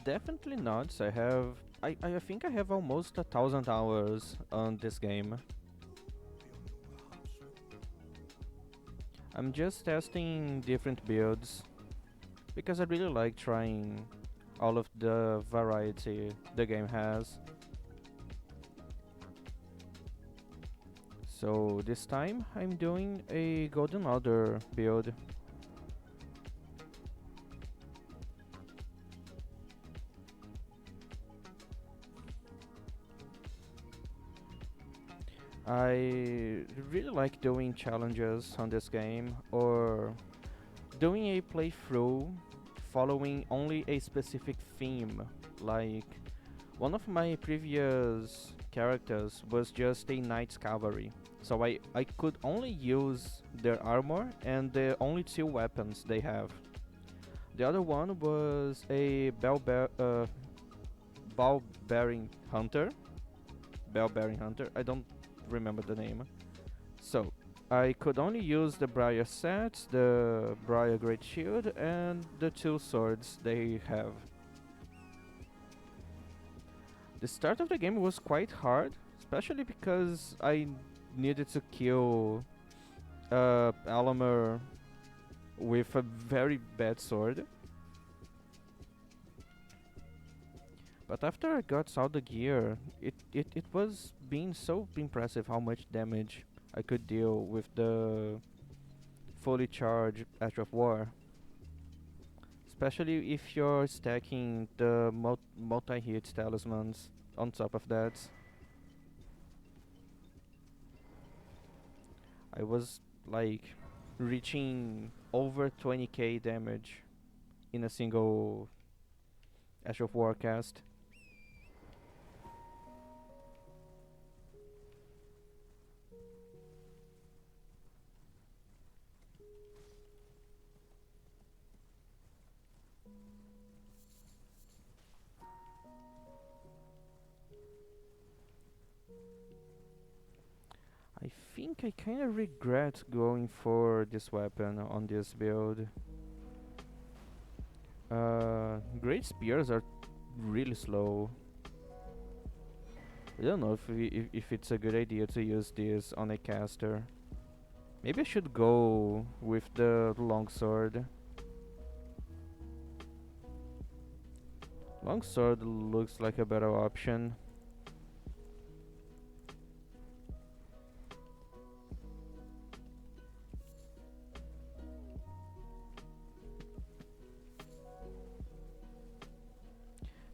Definitely not. I think I have almost 1,000 hours on this game. I'm just testing different builds because I really like trying all of the variety the game has. So this time I'm doing a Golden Order build. I really like doing challenges on this game or doing a playthrough following only a specific theme. Like one of my previous characters was just a Knight's Cavalry, so I could only use their armor and the only two weapons they have. The other one was a ball bearing hunter. Bell bearing hunter. I don't remember the name. So I could only use the Briar sets, the Briar Great Shield, and the two swords they have. The start of the game was quite hard, especially because I needed to kill Alamer with a very bad sword. But after I got all the gear, it was being so impressive how much damage I could deal with the fully charged Ash of War. Especially if you're stacking the multi-hit talismans on top of that. I was like reaching over 20k damage in a single Ash of War cast. I think I kinda regret going for this weapon on this build. Great spears are really slow. I don't know if it's a good idea to use this on a caster. Maybe I should go with the longsword. Longsword looks like a better option.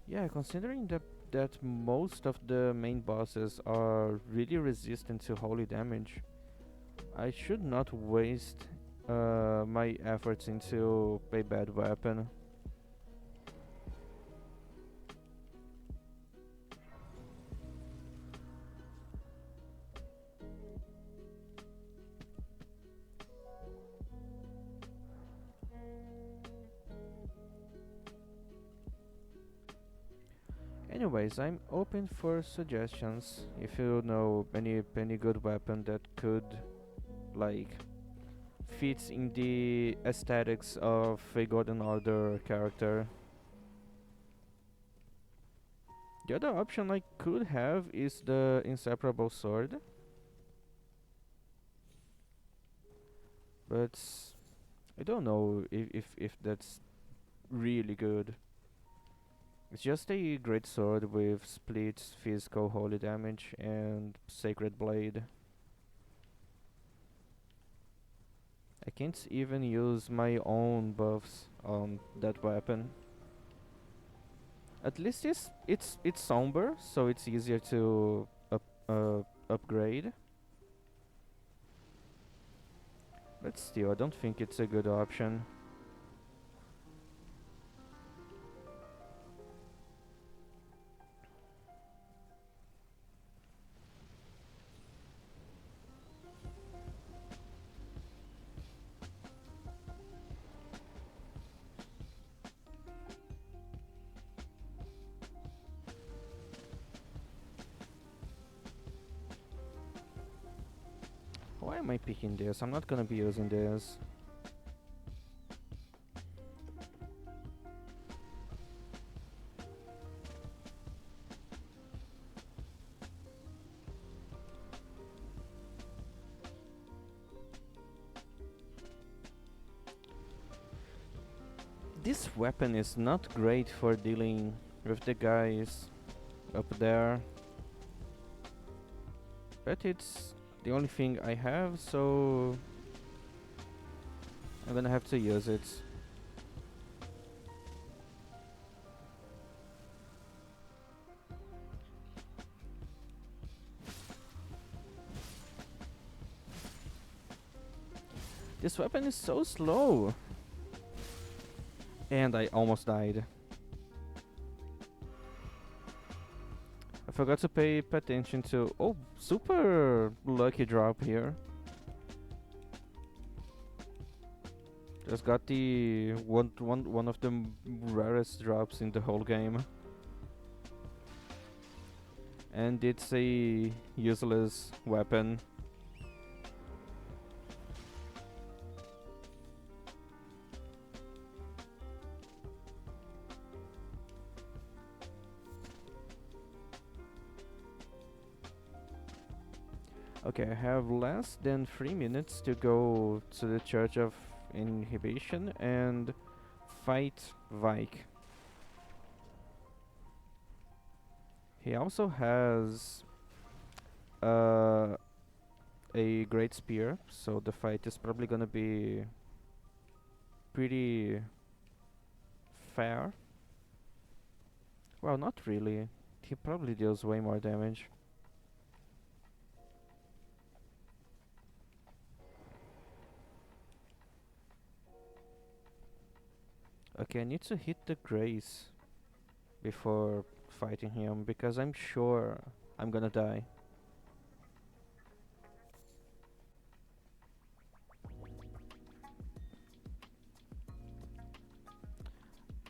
Yeah, considering that most of the main bosses are really resistant to holy damage, I should not waste my efforts into a bad weapon. Anyways, I'm open for suggestions. If you know any good weapon that could like fits in the aesthetics of a Golden Order character. The other option I could have is the Inseparable Sword, but I don't know if that's really good. It's just a great sword with split physical holy damage and sacred blade. I can't even use my own buffs on that weapon. At least it's somber, so it's easier to upgrade. But still, I don't think it's a good option. Why am I picking this? I'm not gonna be using this. This weapon is not great for dealing with the guys up there, but it's the only thing I have, so I'm gonna have to use it. This weapon is so slow. And I almost died. I forgot to pay attention to... Oh, super lucky drop here. Just got the one of the rarest drops in the whole game. And it's a useless weapon. Okay, I have less than 3 minutes to go to the Church of Inhibition and fight Vike. He also has a great spear, so the fight is probably gonna be pretty fair. Well, not really. He probably deals way more damage. Okay, I need to hit the Grace before fighting him because I'm sure I'm gonna die.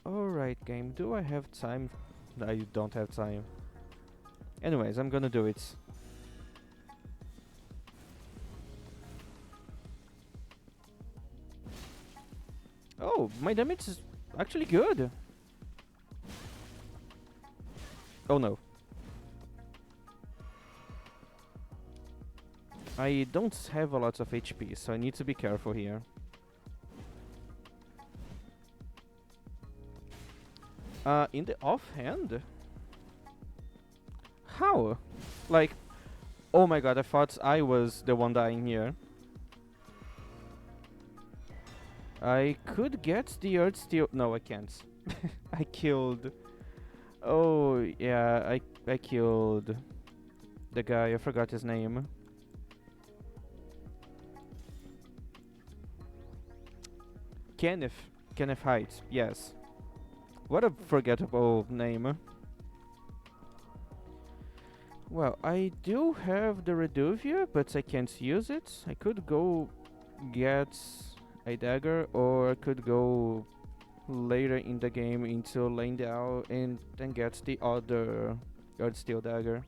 Alright, game, do I have time? I don't have time. Anyways, I'm gonna do it. Oh, my damage is actually good. Oh no. I don't have a lot of HP, so I need to be careful here. In the offhand? How? Like, oh my god, I thought I was the one dying here. I could get the Earth Steel. No, I can't. I killed. Oh, yeah, I killed the guy. I forgot his name. Kenneth. Kenneth Heights, yes. What a forgettable name. Well, I do have the Reduvia, but I can't use it. I could go get a dagger, or I could go later in the game into Leyndell and then get the other Earth Steel dagger.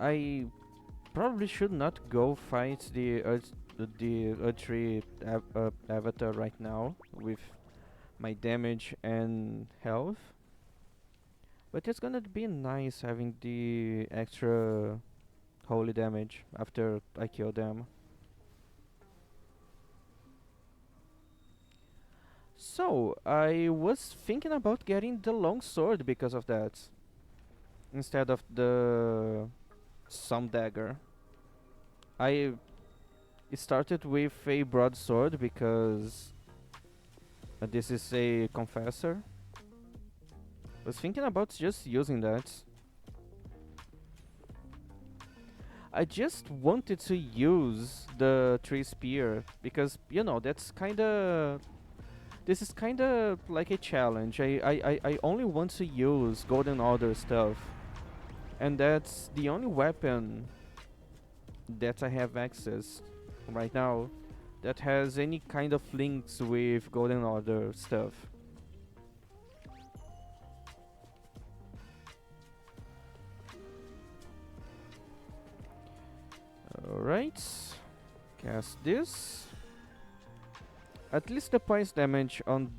I probably should not go fight the Earth Tree avatar right now with my damage and health. But it's gonna be nice having the extra holy damage after I kill them. So, I was thinking about getting the long sword because of that, instead of the some dagger. I started with a broadsword because this is a confessor. Was thinking about just using that. I just wanted to use the tree spear because, you know, that's kinda. This is kinda like a challenge. I only want to use Golden Order stuff, and that's the only weapon that I have access right now that has any kind of links with Golden Order stuff. Alright, cast this. At least the points damage on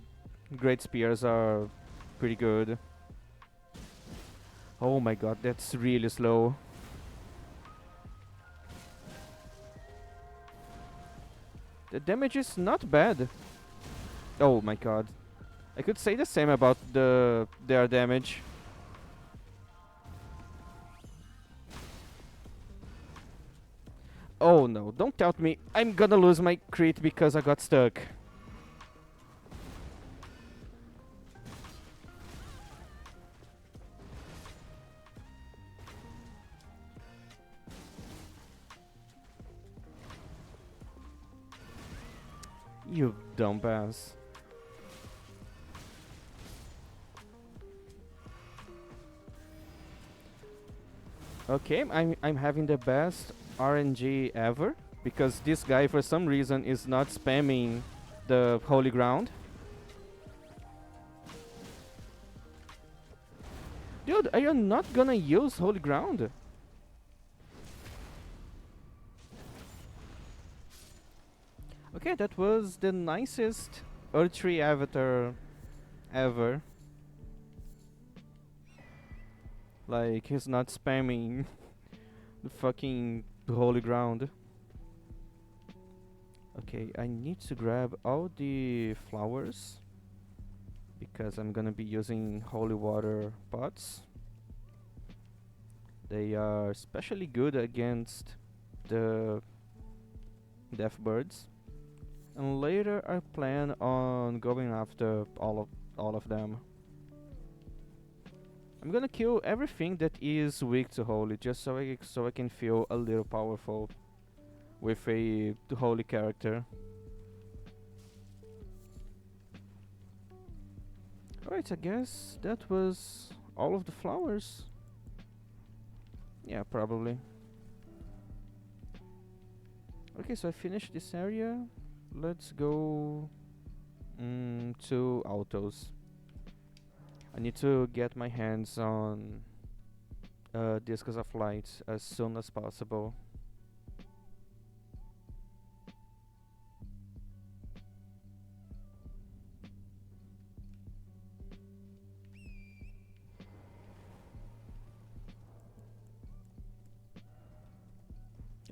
Great Spears are pretty good. Oh my god, that's really slow. The damage is not bad. Oh my god. I could say the same about their damage. Oh no, don't tell me I'm gonna lose my crit because I got stuck. You dumbass. Okay, I'm having the best RNG ever because this guy for some reason is not spamming the holy ground. Dude, are you not gonna use holy ground? Okay, that was the nicest Earth Tree avatar ever. Like, he's not spamming the fucking holy ground. Okay, I need to grab all the flowers because I'm gonna be using holy water pots. They are especially good against the death birds. And later I plan on going after all of them. I'm gonna kill everything that is weak to holy, just so I can feel a little powerful with a holy character. Alright, I guess that was all of the flowers. Yeah, probably. Okay, so I finished this area. Let's go to autos. I need to get my hands on Discus of Light as soon as possible.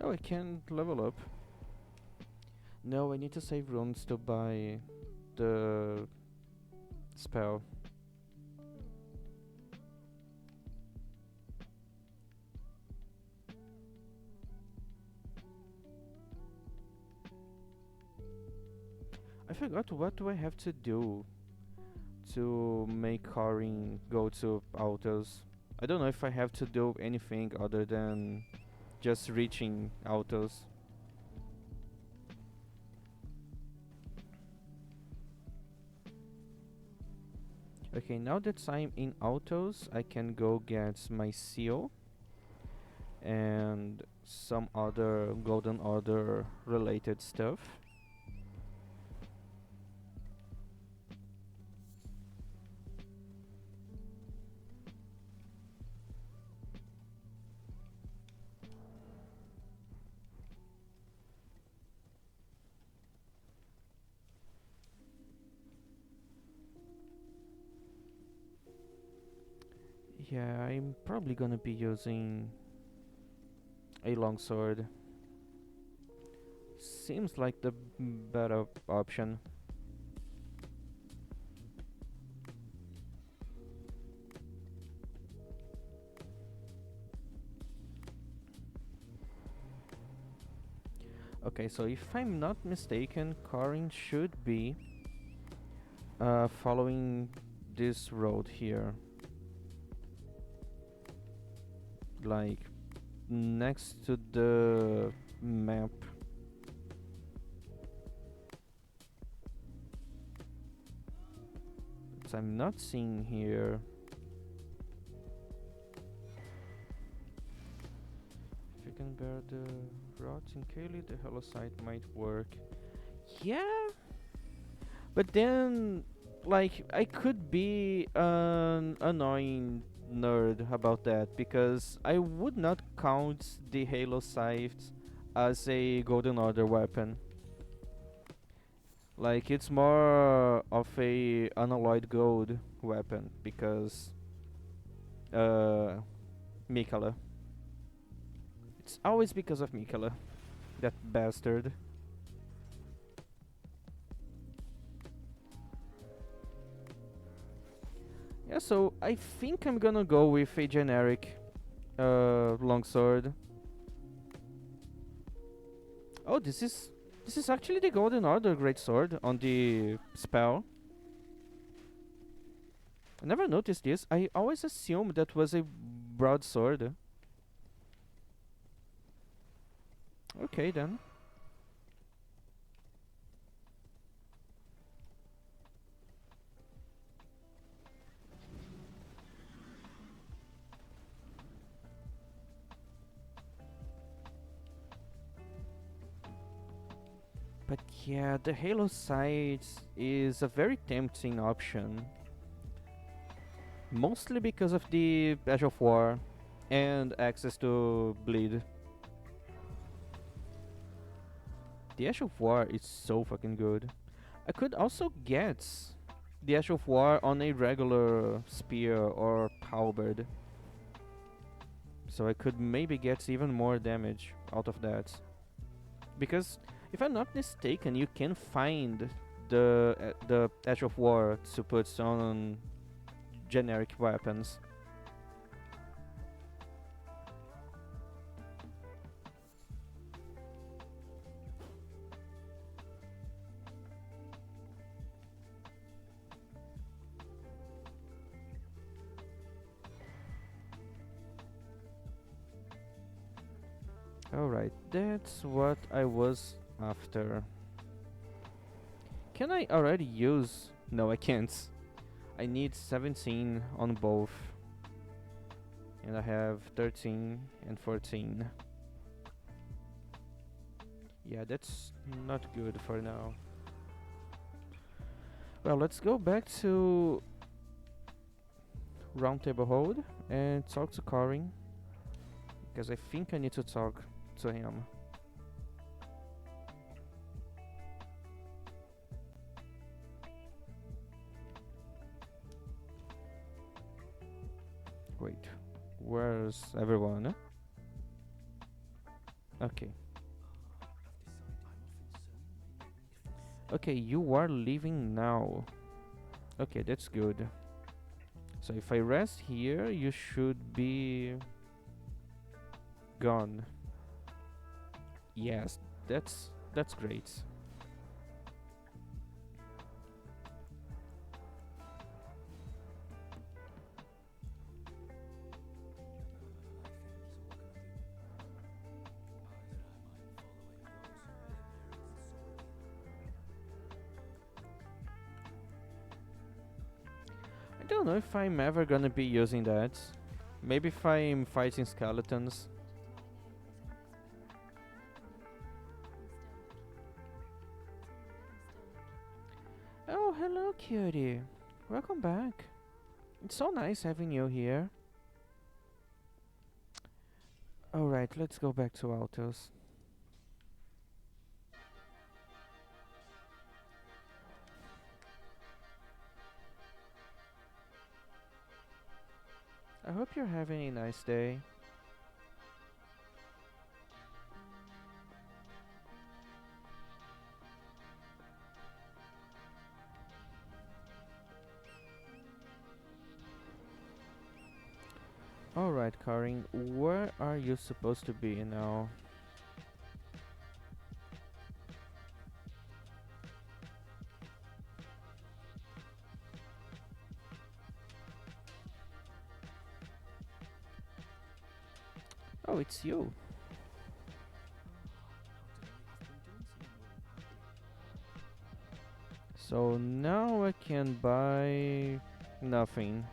Oh, I can level up. No, I need to save runes to buy the spell. I forgot what do I have to do to make Corin go to autos. I don't know if I have to do anything other than just reaching autos. Okay, now that I'm in autos, I can go get my seal and some other golden order related stuff. Yeah, I'm probably gonna be using a longsword. Seems like the better option. Okay, so if I'm not mistaken, Corin should be following this road here. Like next to the map. But I'm not seeing here. If you can bear the rods in Kaylee, the Helosite might work. Yeah, but then, like, I could be an annoying nerd about that because I would not count the Halo Scythe as a Golden Order weapon. Like, it's more of a unalloyed gold weapon because Mikala. It's always because of Mikala, that bastard. Yeah, so I think I'm gonna go with a generic longsword. Oh, this is actually the Golden Order greatsword on the spell. I never noticed this. I always assumed that was a broadsword. Okay then. But yeah, the Halo sight is a very tempting option. Mostly because of the Edge of War and access to bleed. The Ash of War is so fucking good. I could also get the Ash of War on a regular spear or halberd. So I could maybe get even more damage out of that. Because if I'm not mistaken, you can find the Ash of War to put on generic weapons. Alright, that's what I was after. Can I already use... No, I can't. I need 17 on both. And I have 13 and 14. Yeah, that's not good for now. Well, let's go back to round table hold and talk to Corin because I think I need to talk to him. Wait, where's everyone? Okay. Okay, you are leaving now. Okay, that's good. So if I rest here, you should be gone. Yes, that's great. I don't know if I'm ever gonna be using that. Maybe if I'm fighting skeletons. Oh, hello, cutie. Welcome back. It's so nice having you here. Alright, let's go back to Altos. I hope you're having a nice day. Alright, Karin, where are you supposed to be now? Oh, it's you. So now I can buy nothing.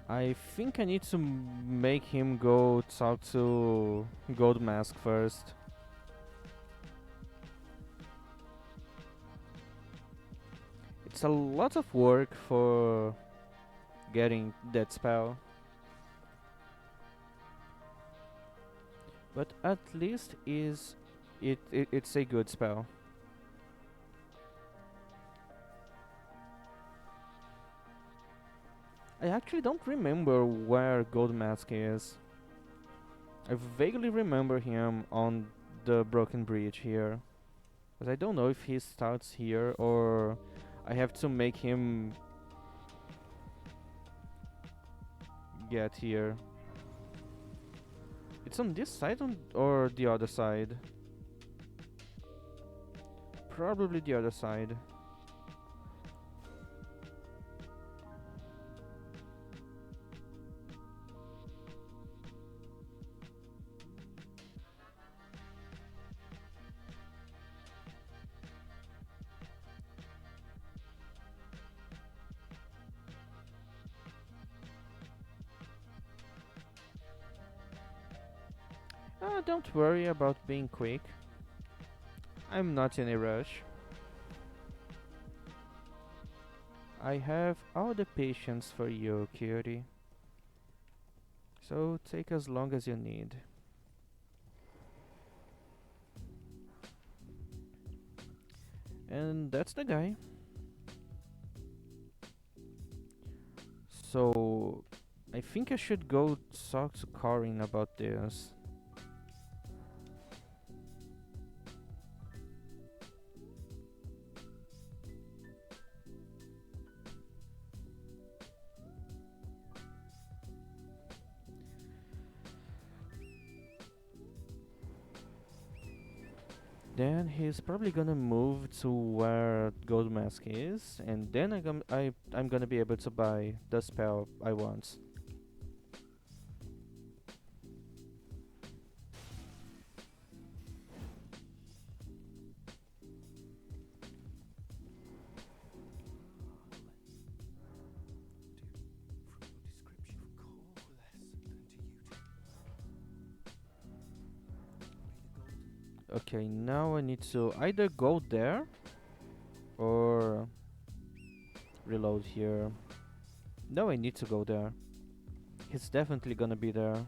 I think I need to make him go talk to Gold Mask first. It's a lot of work for getting that spell. But at least it's a good spell. I actually don't remember where Gold Mask is. I vaguely remember him on the Broken Bridge here. But I don't know if he starts here or I have to make him get here. It's on this side or the other side? Probably the other side. Don't worry about being quick. I'm not in a rush. I have all the patience for you, cutie. So take as long as you need. And that's the guy. So I think I should go talk to Corin about this. Then he's probably gonna move to where Gold Mask is, and then I'm gonna be able to buy the spell I want. Okay, now I need to either go there or reload here. No, I need to go there. He's definitely gonna be there.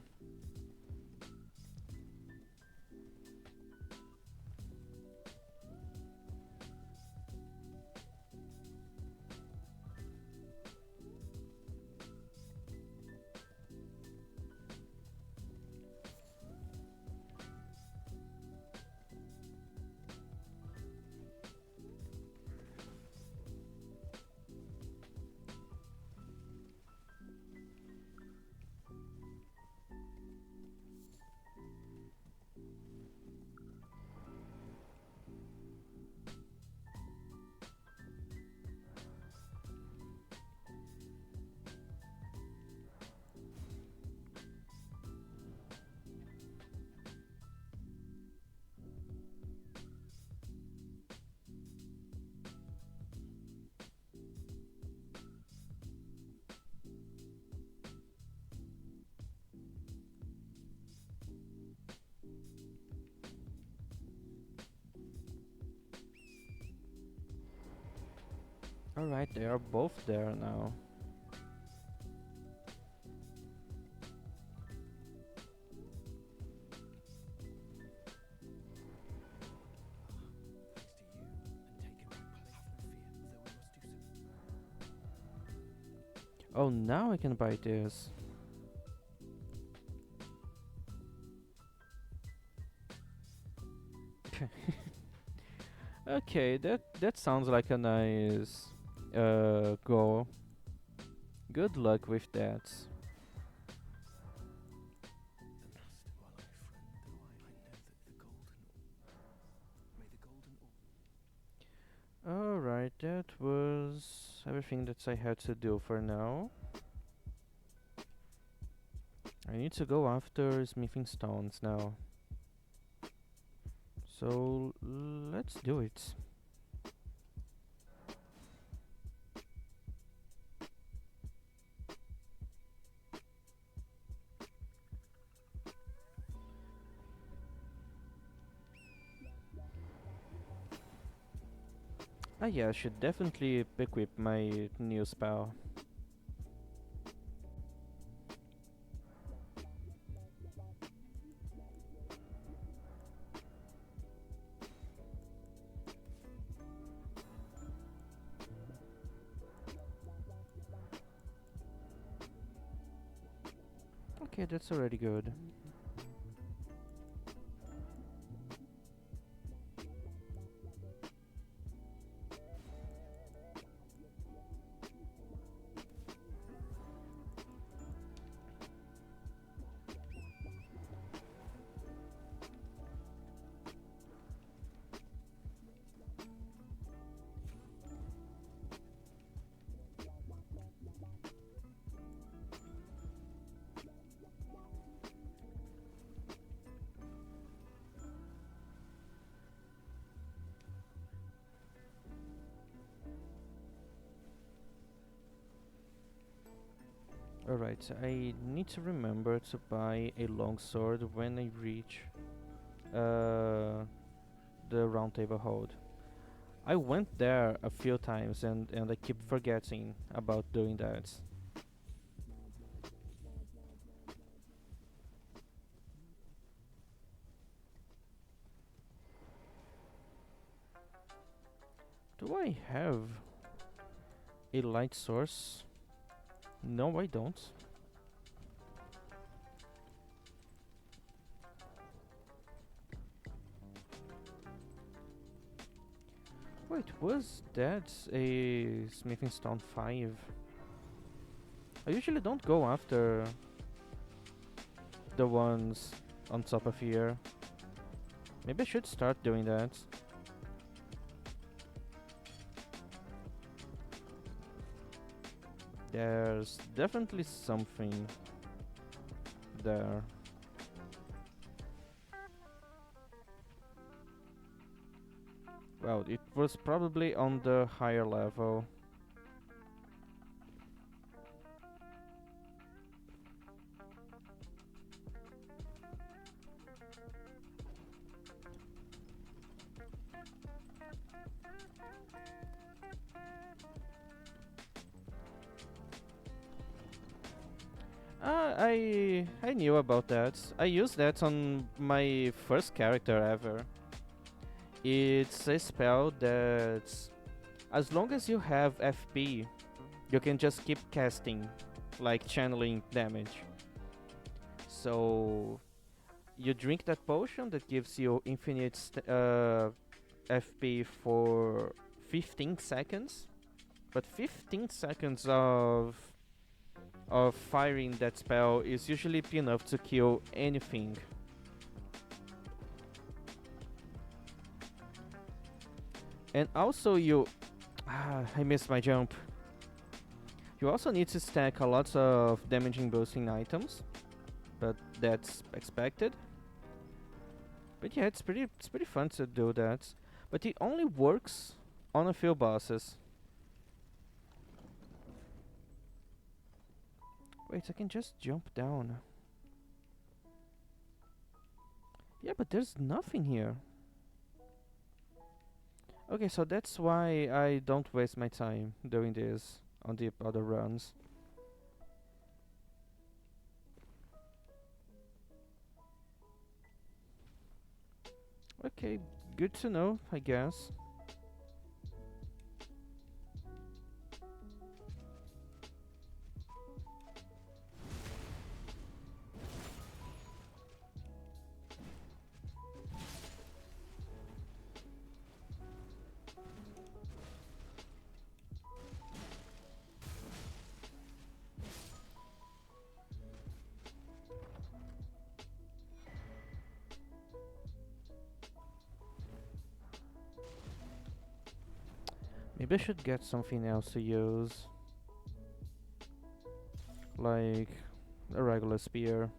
Alright, they are both there now. Oh, now I can buy this. Okay, that sounds like a nice goal. Good luck with that. Alright, that was everything that I had to do for now. I need to go after smithing stones now. So let's do it. Ah yeah, I should definitely equip my new spell. Okay, that's already good. Alright, so I need to remember to buy a longsword when I reach the round table hold. I went there a few times and I keep forgetting about doing that. Do I have a light source? No, I don't. Wait, was that a smithing stone 5? I usually don't go after the ones on top of here. Maybe I should start doing that. There's definitely something there. Well, it was probably on the higher level. I knew about that. I used that on my first character ever. It's a spell that, as long as you have FP, you can just keep casting, like channeling damage. So you drink that potion that gives you infinite FP for 15 seconds, but 15 seconds of firing that spell is usually enough to kill anything. And also I missed my jump. You also need to stack a lot of damaging boosting items, but that's expected. But yeah, it's pretty fun to do that. But it only works on a few bosses. Wait, I can just jump down. Yeah, but there's nothing here. Okay, so that's why I don't waste my time doing this on the other runs. Okay, good to know, I guess. Maybe I should get something else to use. Like a regular spear.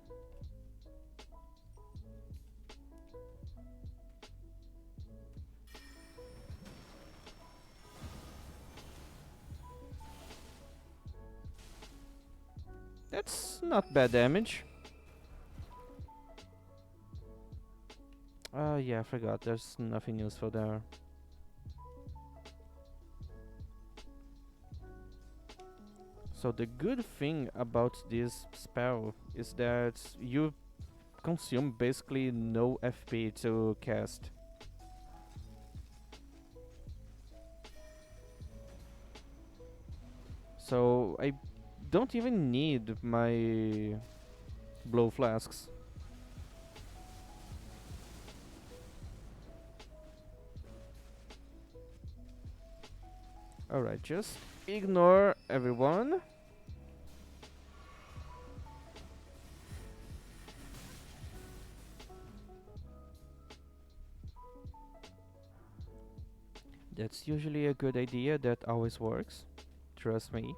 That's not bad damage. Yeah, I forgot. There's nothing useful there. So the good thing about this spell is that you consume basically no FP to cast. So I don't even need my blow flasks. Alright, just ignore everyone. That's usually a good idea that always works. Trust me.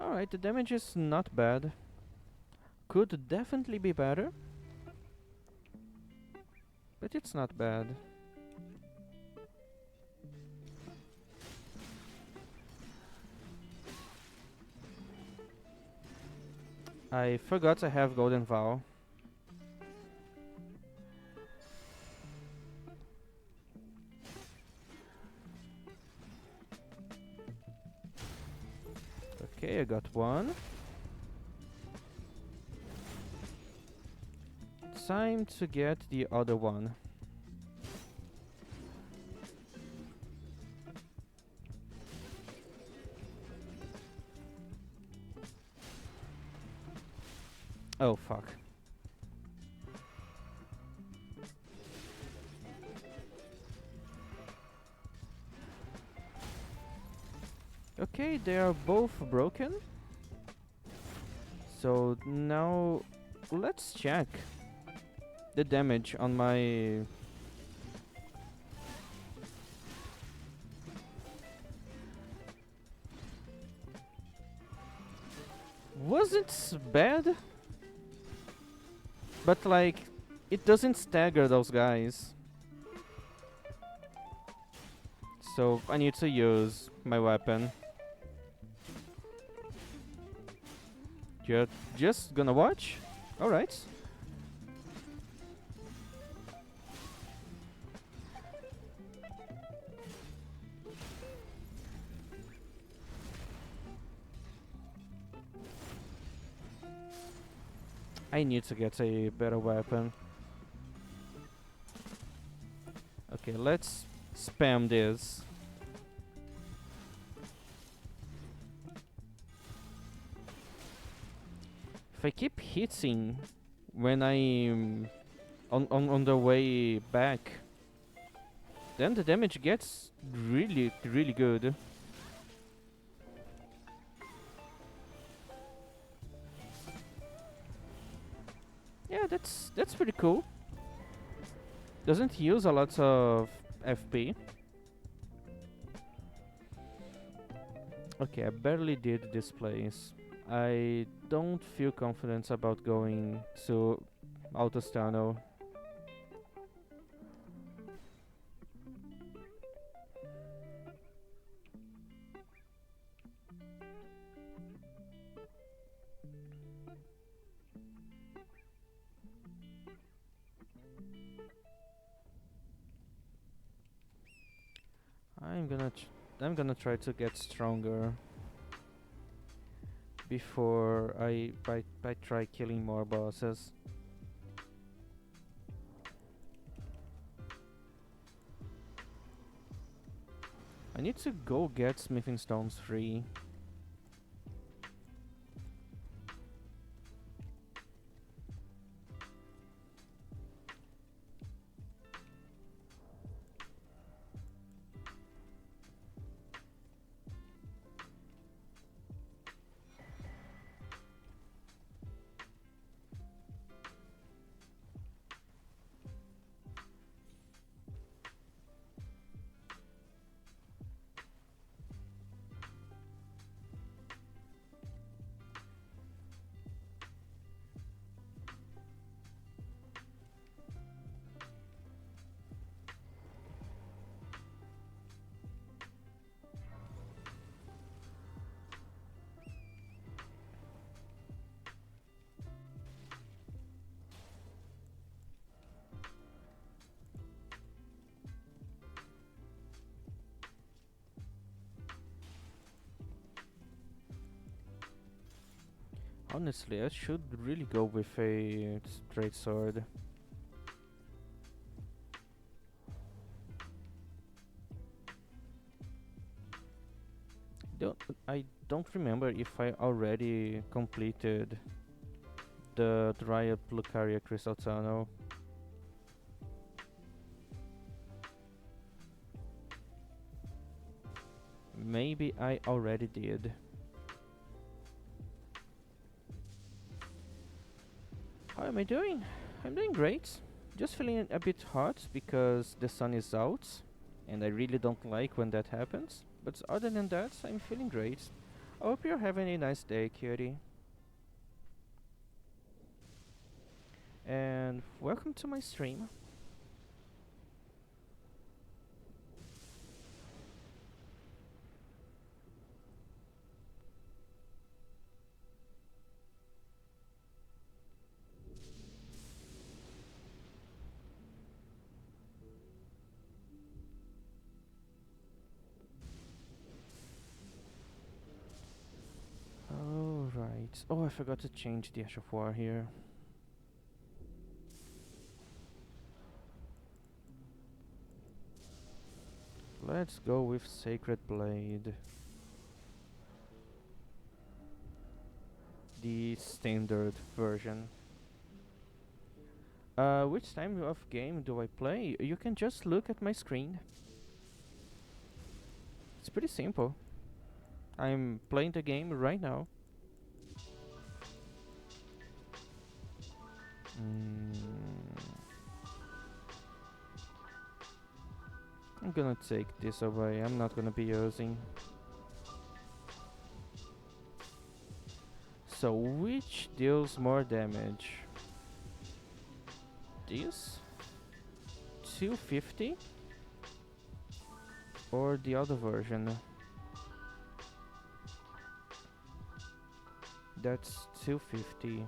Alright, the damage is not bad. Could definitely be better, but it's not bad. I forgot I have Golden Vow. Okay, I got one. Time to get the other one. Oh fuck. Okay, they are both broken. So now let's check the damage on my... Wasn't bad, but like it doesn't stagger those guys. So I need to use my weapon. You're just gonna watch? Alright. I need to get a better weapon. Okay, let's spam this. If I keep hitting when I'm on the way back, then the damage gets really good. Yeah, that's pretty cool. Doesn't use a lot of FP. Okay, I barely did this place. I don't feel confident about going to Autostano. I'm gonna I'm gonna try to get stronger before I try killing more bosses. I need to go get smithing stones free. Honestly, I should really go with a straight sword. Don't I don't remember if I already completed the Dryad Lucaria Crystal Tunnel. Maybe I already did. How am I doing? I'm doing great. Just feeling a bit hot because the sun is out, and I really don't like when that happens. But other than that, I'm feeling great. I hope you're having a nice day, cutie. And welcome to my stream. Alright. Oh, I forgot to change the Ash of War here. Let's go with Sacred Blade. The standard version. Which time of game do I play? You can just look at my screen. It's pretty simple. I'm playing the game right now. I'm gonna take this away. I'm not gonna be using. So which deals more damage? This 250 or the other version? That's 250.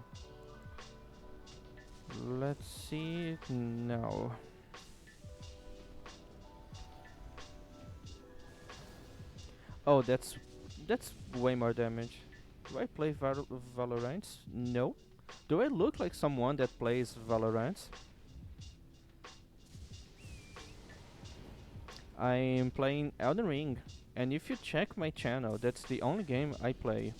Let's see it now. Oh, that's way more damage. Do I play Valorant? No. Do I look like someone that plays Valorant? I'm playing Elden Ring, and if you check my channel, that's the only game I play.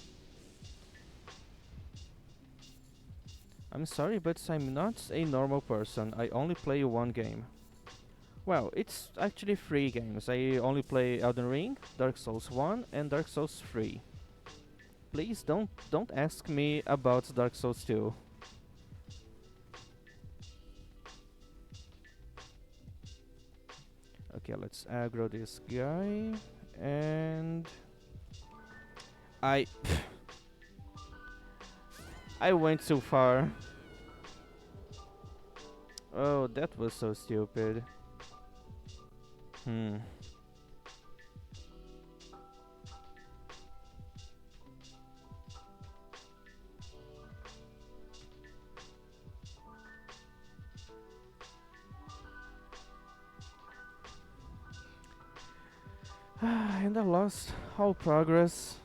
I'm sorry, but I'm not a normal person. I only play one game. Well, it's actually 3 games. I only play Elden Ring, Dark Souls 1, and Dark Souls 3. Please don't ask me about Dark Souls 2. Okay, let's aggro this guy, and I I went too far. Oh, that was so stupid. Hmm. And I lost all progress.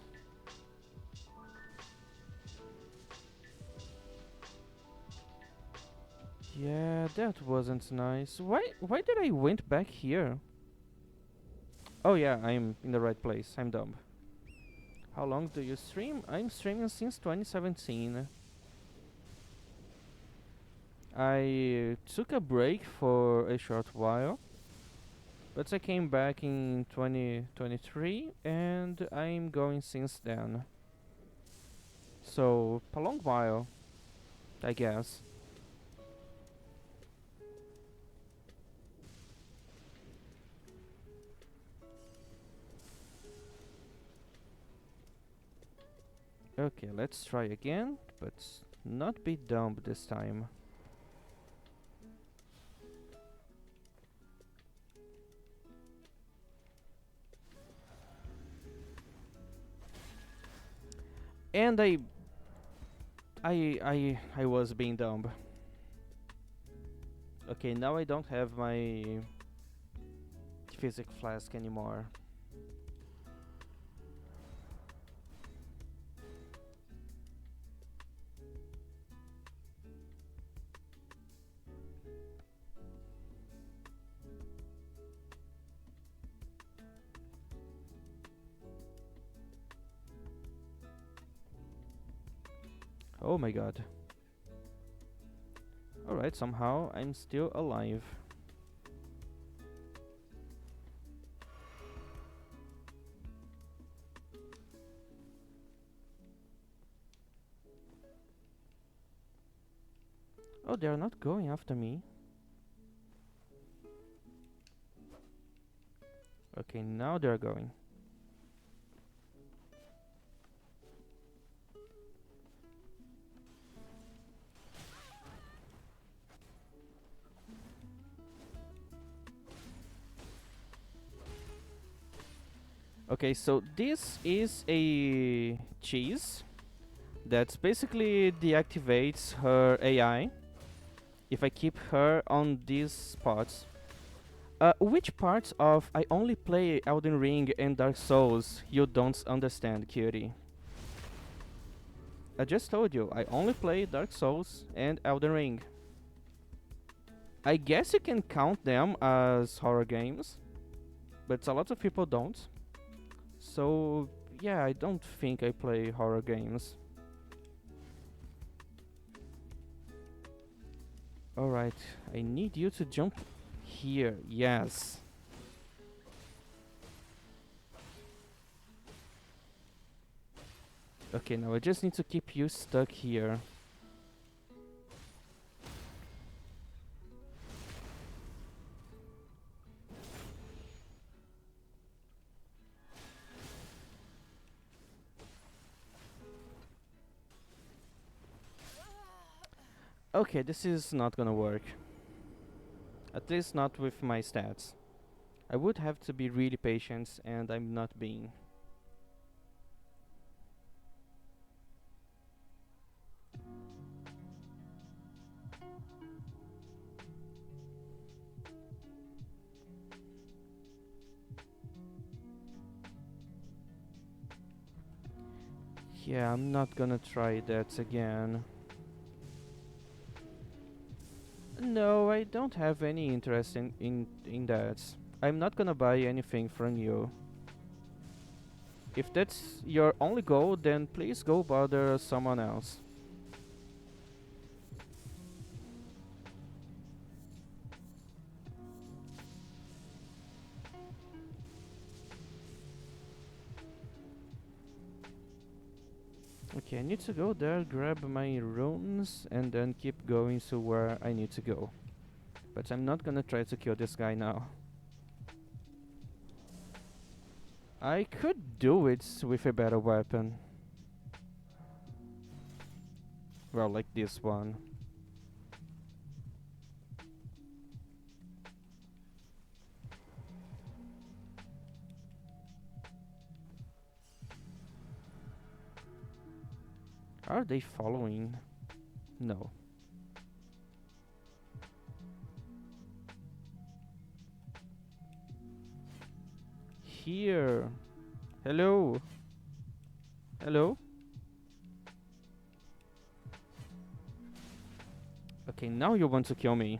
Yeah, that wasn't nice. Why did I went back here? Oh yeah, I'm in the right place. I'm dumb. How long do you stream? I'm streaming since 2017. I took a break for a short while, but I came back in 2023 and I'm going since then. So, a long while, I guess. Okay, let's try again, but not be dumb this time. And I was being dumb. Okay, now I don't have my physic flask anymore. Oh my god. Alright, somehow I'm still alive. Oh, they're not going after me. Okay, now they're going. Okay, so this is a cheese that basically deactivates her AI if I keep her on these spots. Which parts of I only play Elden Ring and Dark Souls you don't understand, cutie? I just told you, I only play Dark Souls and Elden Ring. I guess you can count them as horror games, but a lot of people don't. So, yeah, I don't think I play horror games. Alright, I need you to jump here. Yes. Okay, now I just need to keep you stuck here. Okay, this is not gonna work. At least not with my stats. I would have to be really patient, and I'm not being. Yeah, I'm not gonna try that again. No, I don't have any interest in that. I'm not gonna buy anything from you. If that's your only goal, then please go bother someone else. Okay, I need to go there, grab my runes, and then keep going to where I need to go. But I'm not gonna try to kill this guy now. I could do it with a better weapon. Well, like this one. Are they following? No. Here. Hello. Hello. Okay, now you want to kill me.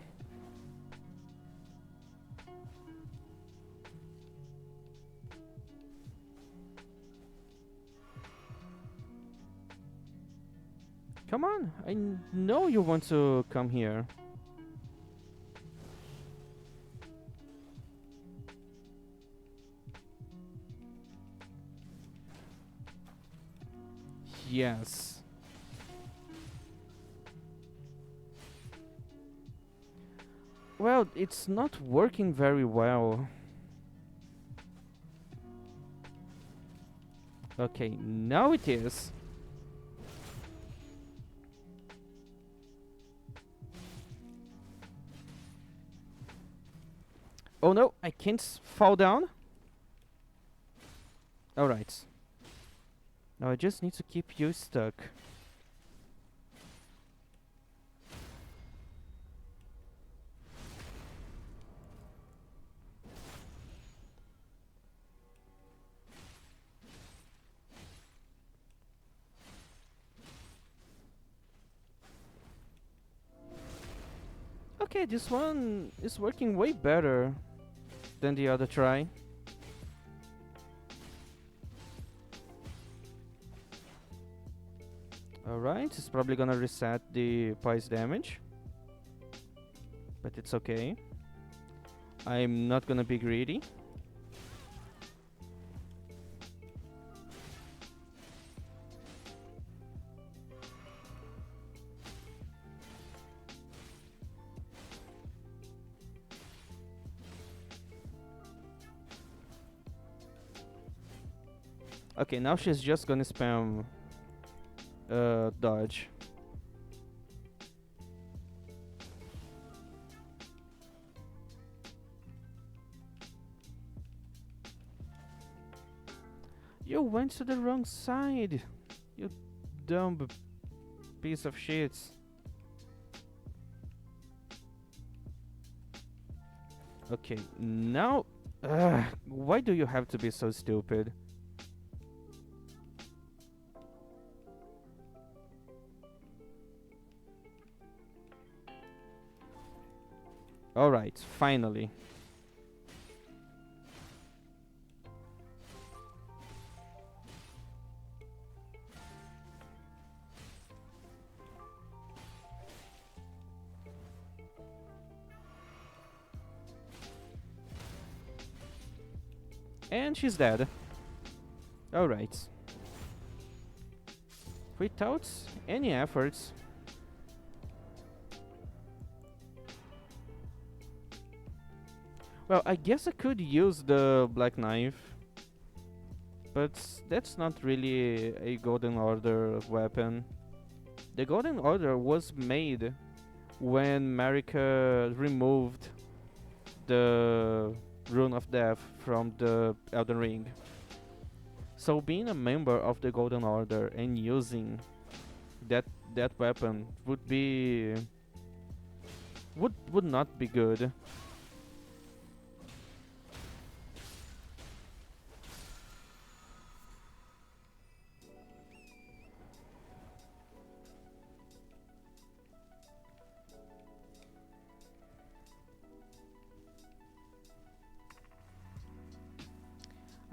Come on, know you want to come here. Yes. Well, it's not working very well. Okay, now it is. Oh no, I can't fall down. Alright. Now I just need to keep you stuck. Okay, this one is working way better than the other try. Alright, it's probably gonna reset the poise damage. But it's okay. I'm not gonna be greedy. Okay, now she's just gonna spam dodge. You went to the wrong side, you dumb piece of shit. Okay, now... why do you have to be so stupid? Alright, finally. And she's dead. Alright. Without any efforts. Well, I guess I could use the black knife, but that's not really a Golden Order weapon. The Golden Order was made when Marika removed the Rune of Death from the Elden Ring. So being a member of the Golden Order and using that weapon would be would not be good.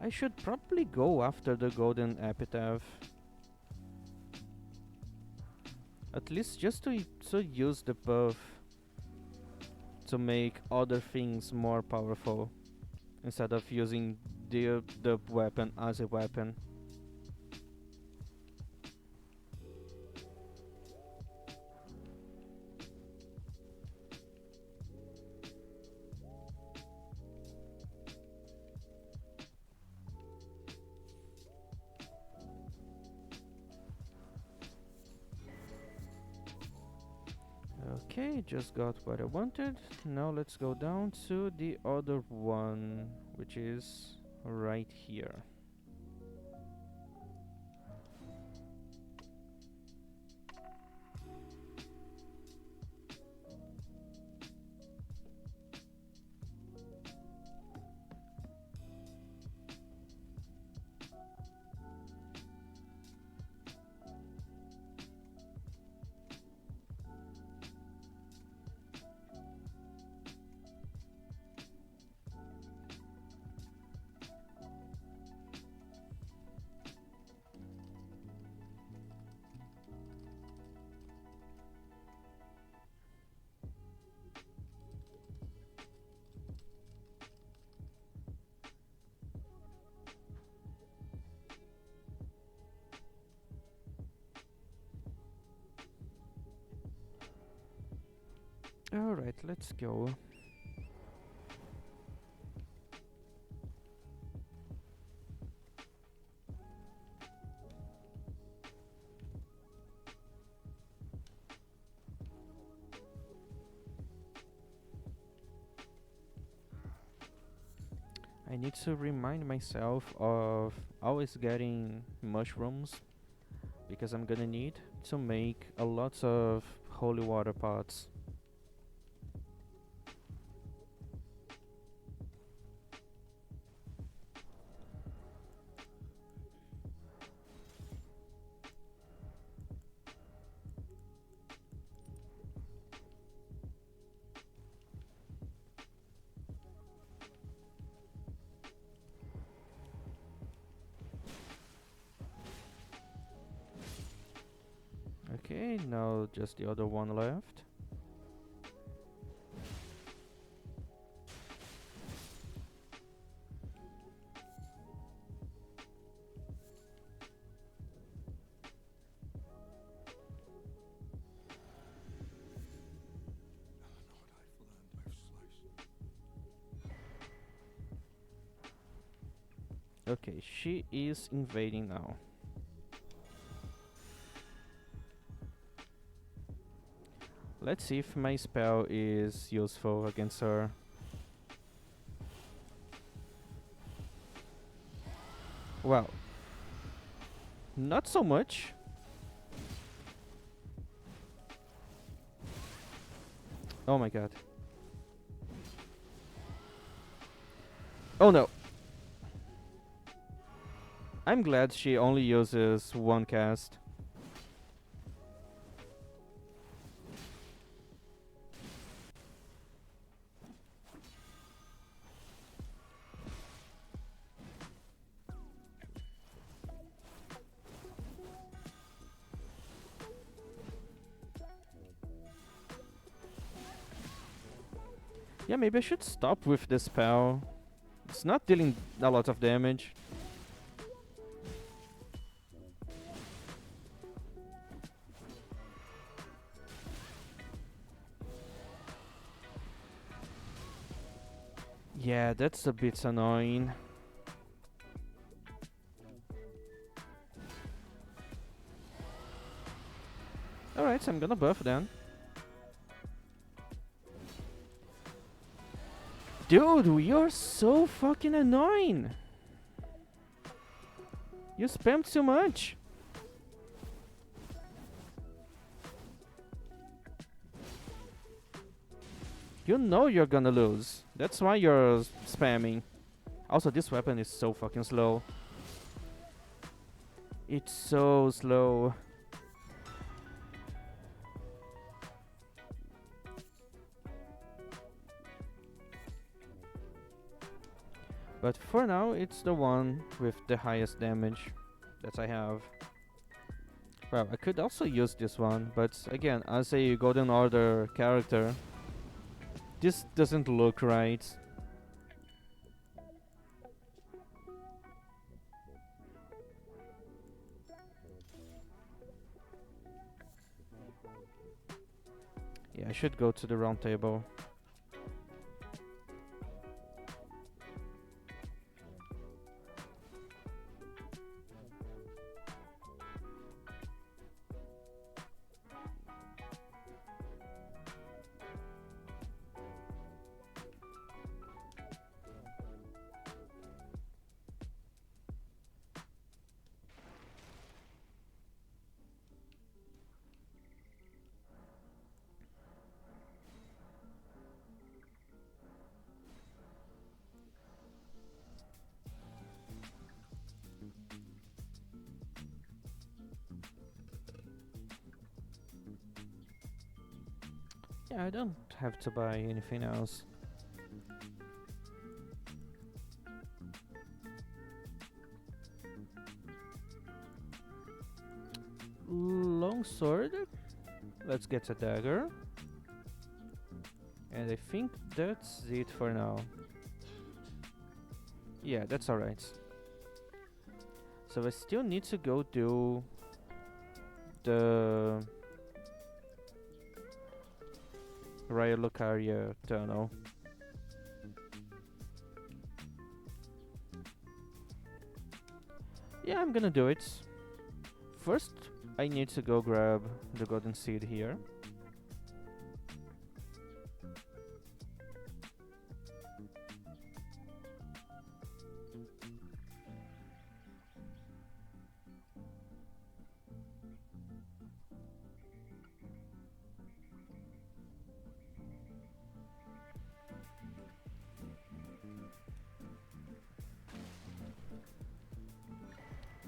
I should probably go after the golden epitaph. At least just to use the buff to make other things more powerful instead of using the weapon as a weapon. Okay, just got what I wanted. Now let's go down to the other one, which is right here. Alright, let's go. I need to remind myself of always getting mushrooms because I'm gonna need to make a lot of holy water pots. Okay, now just the other one left. Okay, she is invading now. Let's see if my spell is useful against her. Well, not so much. Oh my god. Oh no. I'm glad she only uses one cast. Yeah, maybe I should stop with the spell. It's not dealing a lot of damage. Yeah, that's a bit annoying. Alright, so I'm gonna buff then. Dude, you're so fucking annoying! You spammed too much! You know you're gonna lose. That's why you're spamming. Also, this weapon is so fucking slow. It's so slow. But for now, it's the one with the highest damage that I have. Well, I could also use this one, but again, as a Golden Order character, this doesn't look right. Yeah, I should go to the round table. Yeah, I don't have to buy anything else. Longsword. Let's get a dagger. And I think that's it for now. Yeah, that's alright. So I still need to go do the Raya Lucaria tunnel. Yeah, I'm gonna do it. First, I need to go grab the golden seed here.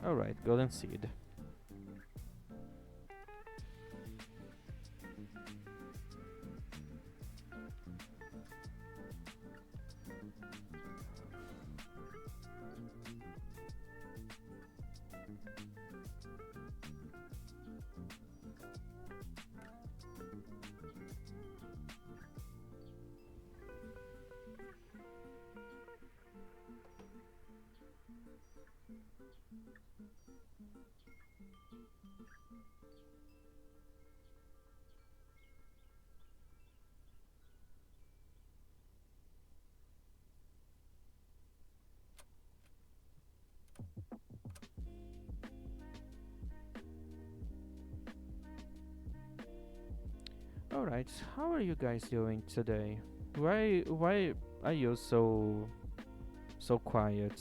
Alright, golden seed. Alright, how are you guys doing today? Why are you so quiet?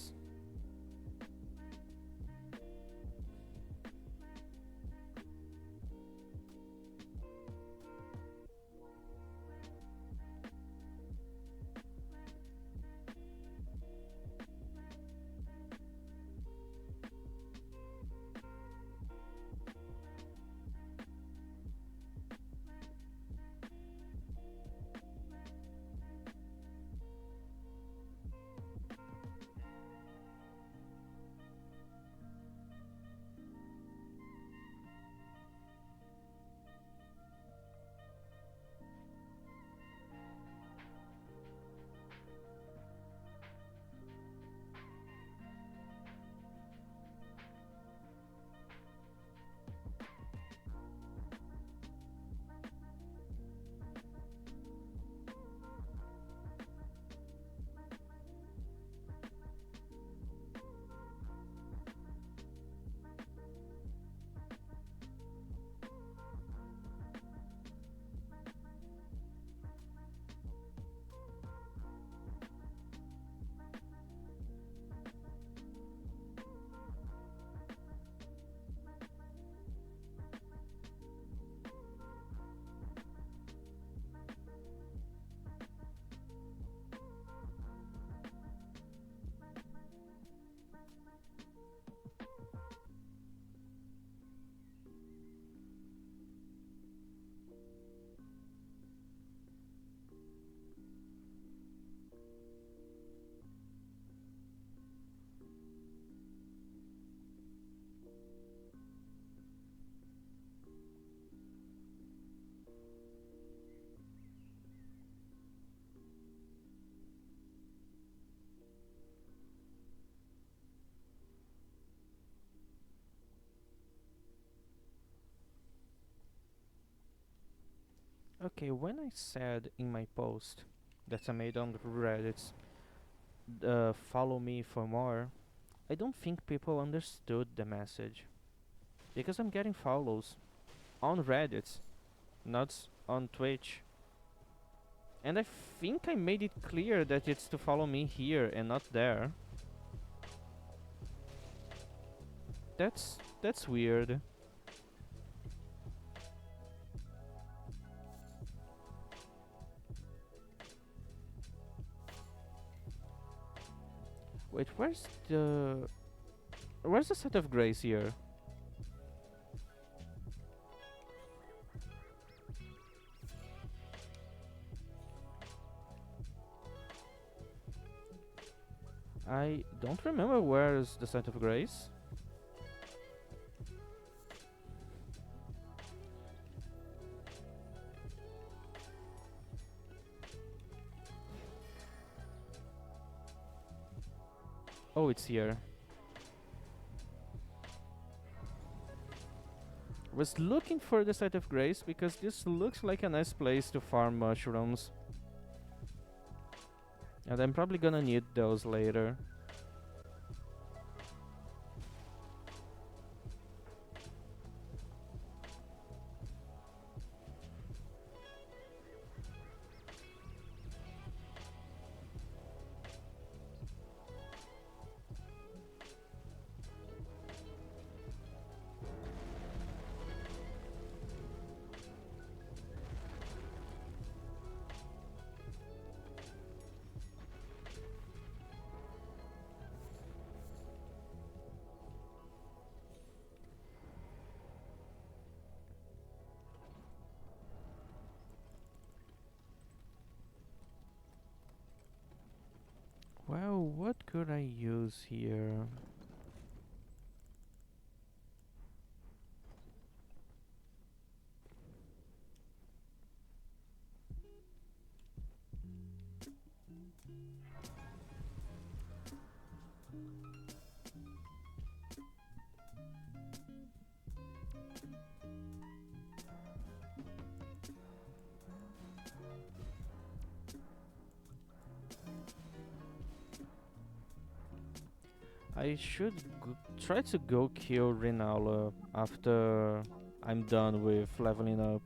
Okay, when I said in my post that I made on Reddit, follow me for more, I don't think people understood the message. Because I'm getting follows on Reddit, not on Twitch. And I think I made it clear that it's to follow me here and not there. That's weird. Wait, where's the set of grace here? I don't remember where's the set of grace. Oh, it's here. Was looking for the site of grace because this looks like a nice place to farm mushrooms. And I'm probably gonna need those later. Well, what could I use here? I should try to go kill Rinaula after I'm done with leveling up.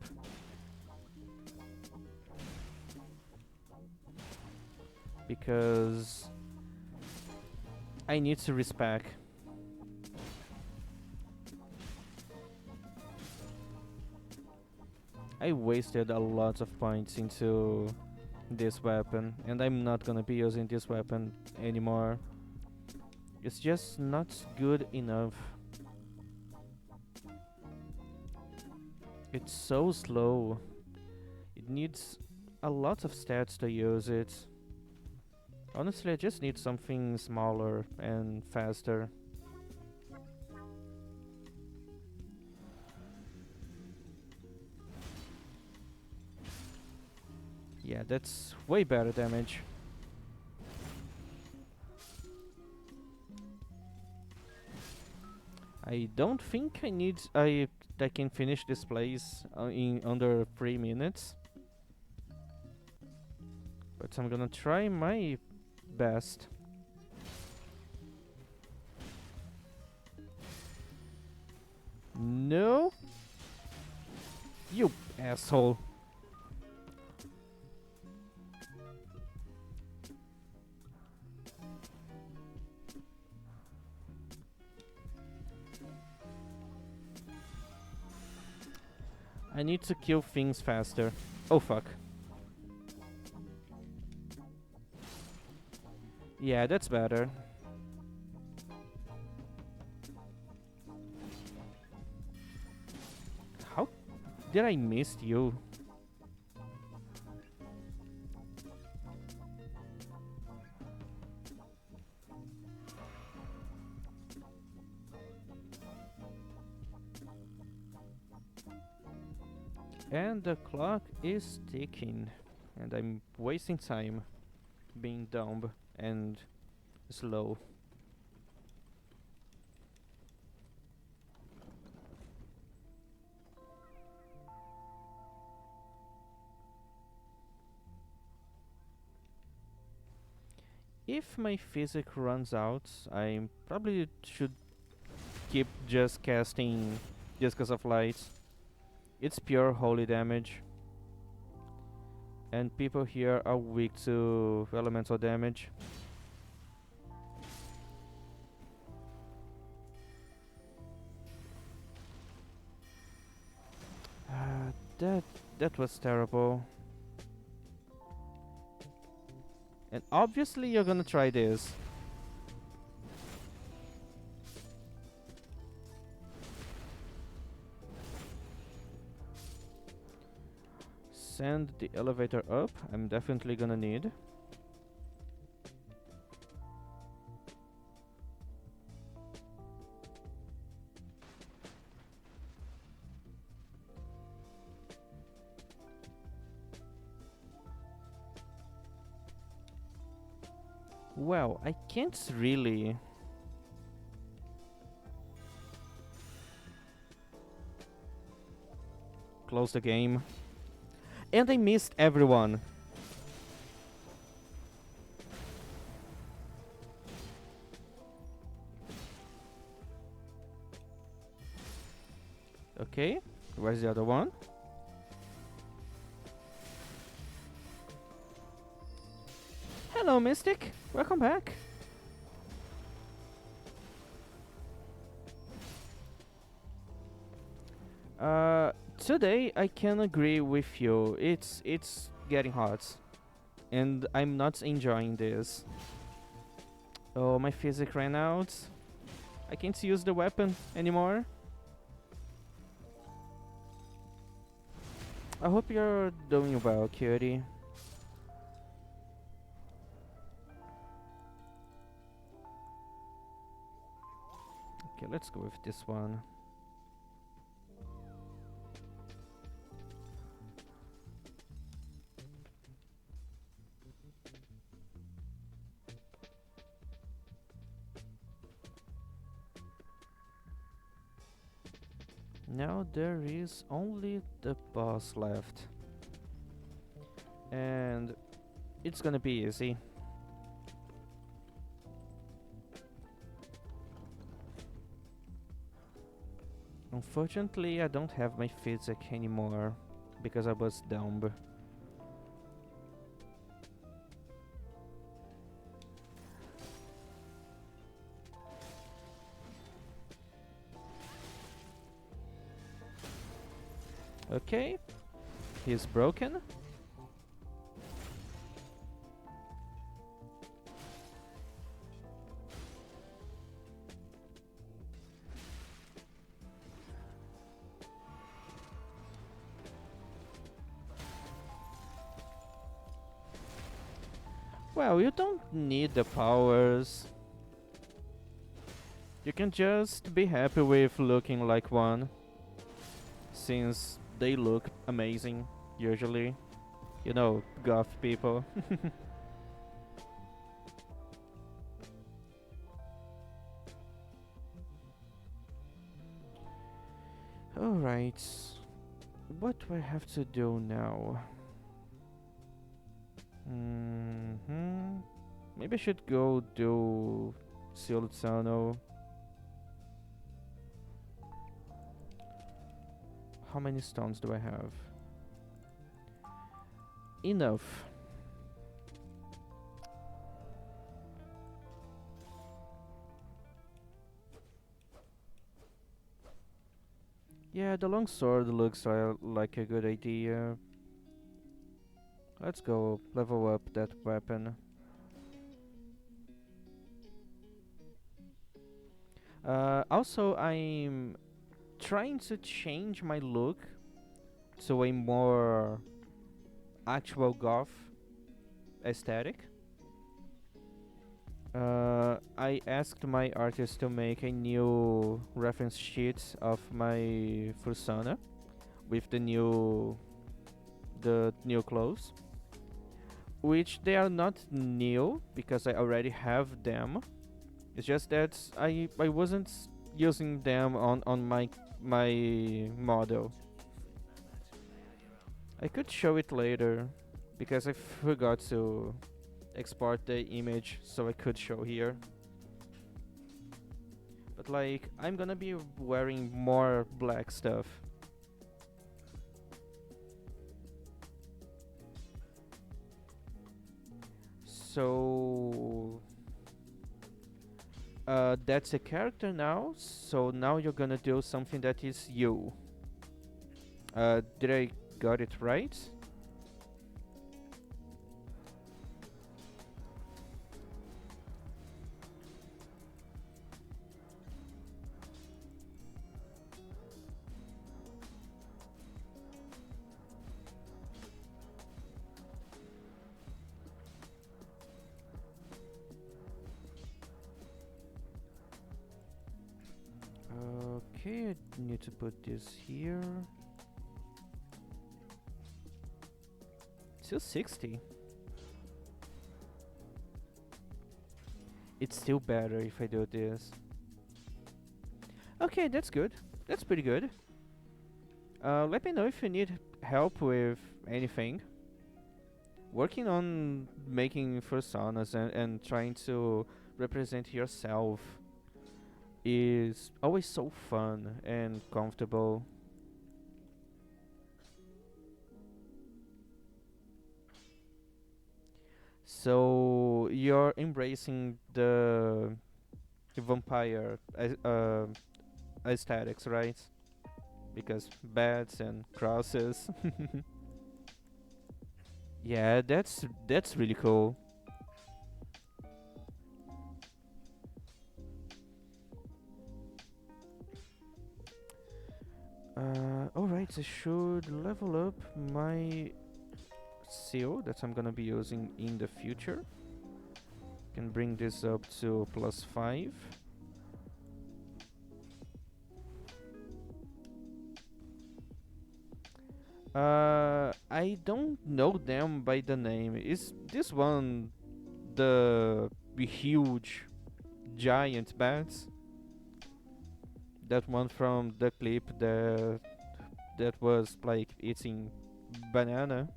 Because I need to respec. I wasted a lot of points into this weapon, and I'm not gonna be using this weapon anymore. It's just not good enough. It's so slow. It needs a lot of stats to use it. Honestly, I just need something smaller and faster. Yeah, that's way better damage. I don't think I can finish this place in under 3 minutes. But I'm gonna try my best. No! You asshole. I need to kill things faster. Oh fuck. Yeah, that's better. How did I miss you? And the clock is ticking. And I'm wasting time being dumb and slow. If my physic runs out, I probably should keep just casting Discus of Light. It's pure holy damage. And people here are weak to elemental damage. Uh, that that was terrible. And obviously you're gonna try this. Send the elevator up. I'm definitely gonna need. Well, I can't really. Close the game. And I missed everyone. Okay, where's the other one? Hello, Mystic. Welcome back. Today I can agree with you. It's getting hot, and I'm not enjoying this. Oh, my physic ran out. I can't use the weapon anymore. I hope you're doing well, cutie. Okay, let's go with this one. Now there is only the boss left. And it's gonna be easy. Unfortunately, I don't have my physic anymore because I was dumb. Okay, he's broken. Well, you don't need the powers. You can just be happy with looking like one, since they look amazing, usually. You know, goth people. Alright, what do I have to do now? Maybe I should go do Sealed Tunnel. How many stones do I have? Enough. Yeah, the long sword looks like a good idea. Let's go level up that weapon. Also, I'm trying to change my look to a more actual goth aesthetic. I asked my artist to make a new reference sheet of my persona with the new clothes, which they are not new because I already have them. It's just that I wasn't using them on my model. I could show it later because I forgot to export the image so I could show here. But like, I'm gonna be wearing more black stuff. So that's a character now. So now you're gonna do something that is you. Did I got it right? Okay, I need to put this here. Still 60. It's still better if I do this. Okay, that's good. That's pretty good. Let me know if you need help with anything. Working on making personas and trying to represent yourself is always so fun and comfortable. So you're embracing the vampire aesthetics, right? Because bats and crosses. Yeah, that's really cool. Alright, I should level up my seal that I'm gonna be using in the future. Can bring this up to +5. I don't know them by the name. Is this one the huge giant bats? That one from the clip that was like eating banana.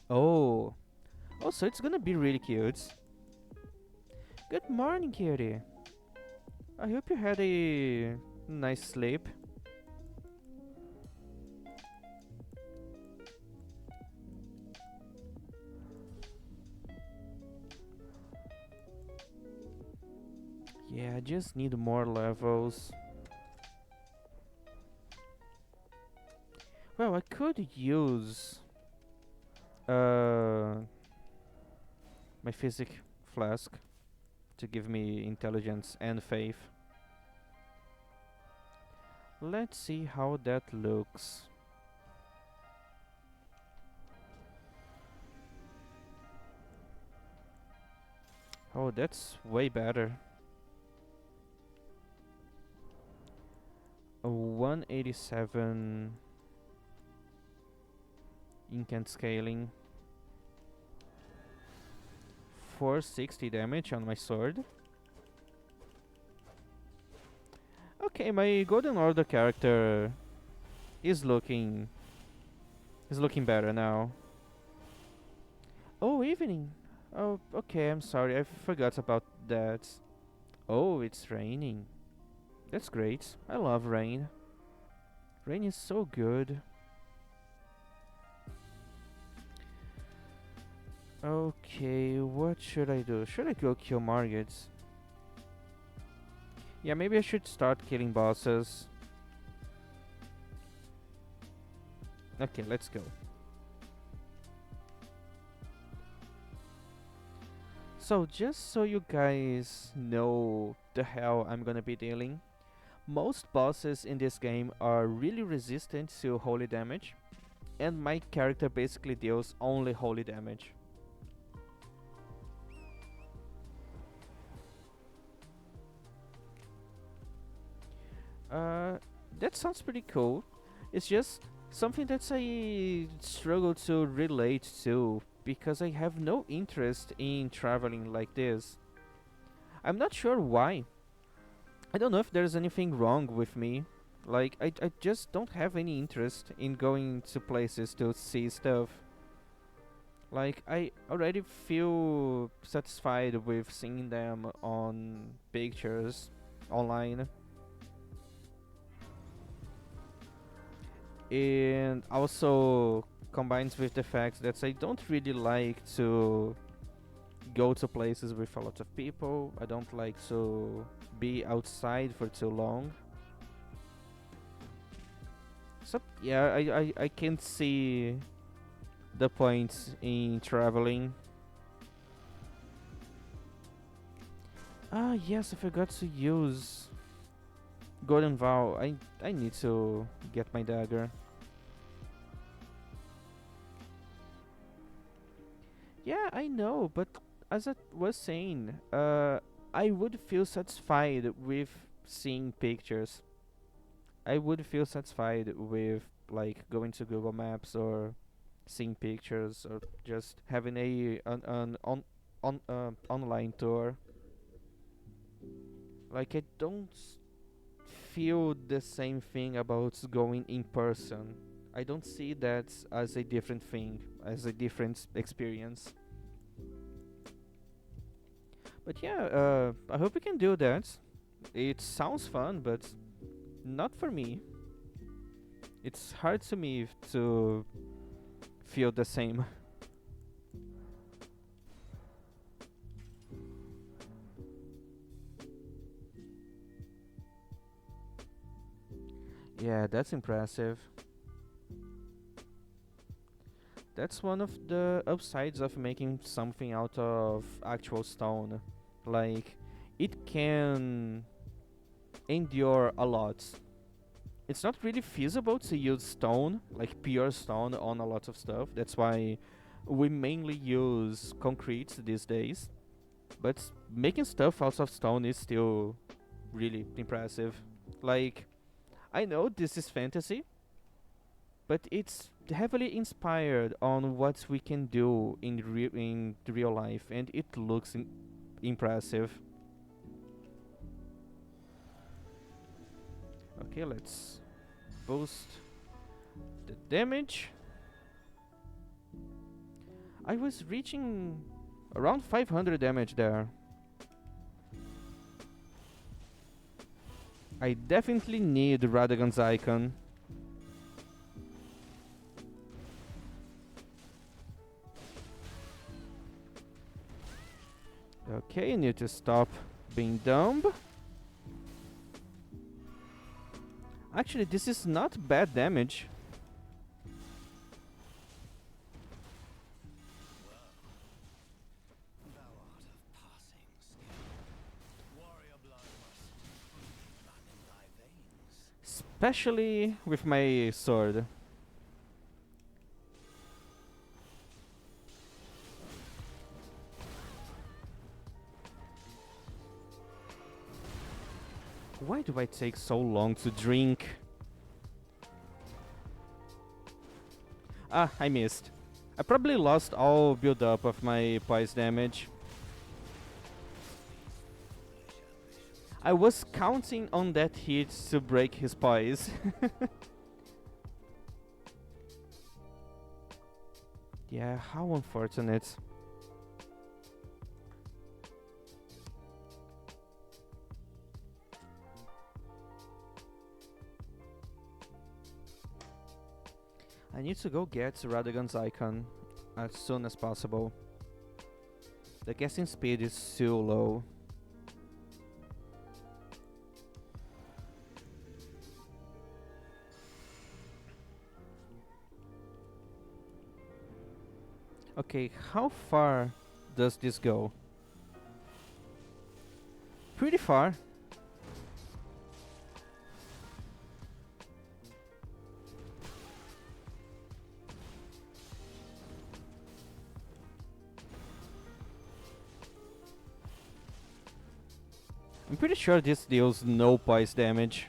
Oh, so it's gonna be really cute. Good morning, kitty. I hope you had a nice sleep. Yeah, I just need more levels. Well, I could use my physic flask to give me intelligence and faith. Let's see how that looks. Oh, that's way better. A 187 incant scaling. 460 damage on my sword. Okay, my Golden Order character is looking better now. Oh, evening. Oh, okay, I'm sorry, I forgot about that. Oh, it's raining. That's great. I love rain. Rain is so good. Okay, what should I do? Should I go kill Margits? Yeah, maybe I should start killing bosses. Okay, let's go. So, just so you guys know the hell I'm gonna be dealing, most bosses in this game are really resistant to holy damage, and my character basically deals only holy damage. Uh, that sounds pretty cool. It's just something that I struggle to relate to because I have no interest in traveling like this. I'm not sure why. I don't know if there's anything wrong with me, Like, I just don't have any interest in going to places to see stuff. Like, I already feel satisfied with seeing them on pictures online. And also combines with the fact that I don't really like to go to places with a lot of people. I don't like to be outside for too long. So yeah, I can see the point in traveling. Ah yes, I forgot to use Golden Vow. I need to get my dagger. Yeah, I know, but as I was saying, I would feel satisfied with seeing pictures. I would feel satisfied with like going to Google Maps or seeing pictures or just having an online tour. Like I don't feel the same thing about going in person. I don't see that as a different thing, as a different experience. But yeah, I hope we can do that. It sounds fun, but not for me. It's hard to me to feel the same. Yeah, that's impressive. That's one of the upsides of making something out of actual stone. Like, it can endure a lot. It's not really feasible to use stone, like pure stone, on a lot of stuff. That's why we mainly use concrete these days. But making stuff out of stone is still really impressive. Like, I know this is fantasy, but it's heavily inspired on what we can do in real life, and it looks impressive. Okay, let's boost the damage. I was reaching around 500 damage there. I definitely need Radagon's icon. Okay, I need to stop being dumb. Actually, this is not bad damage. Especially with my sword. Why do I take so long to drink? Ah, I missed. I probably lost all build up of my poise damage. I was counting on that hit to break his poise. Yeah, how unfortunate. I need to go get Radagon's icon as soon as possible. The casting speed is so low. Okay, how far does this go? Pretty far. I'm pretty sure this deals no poise damage.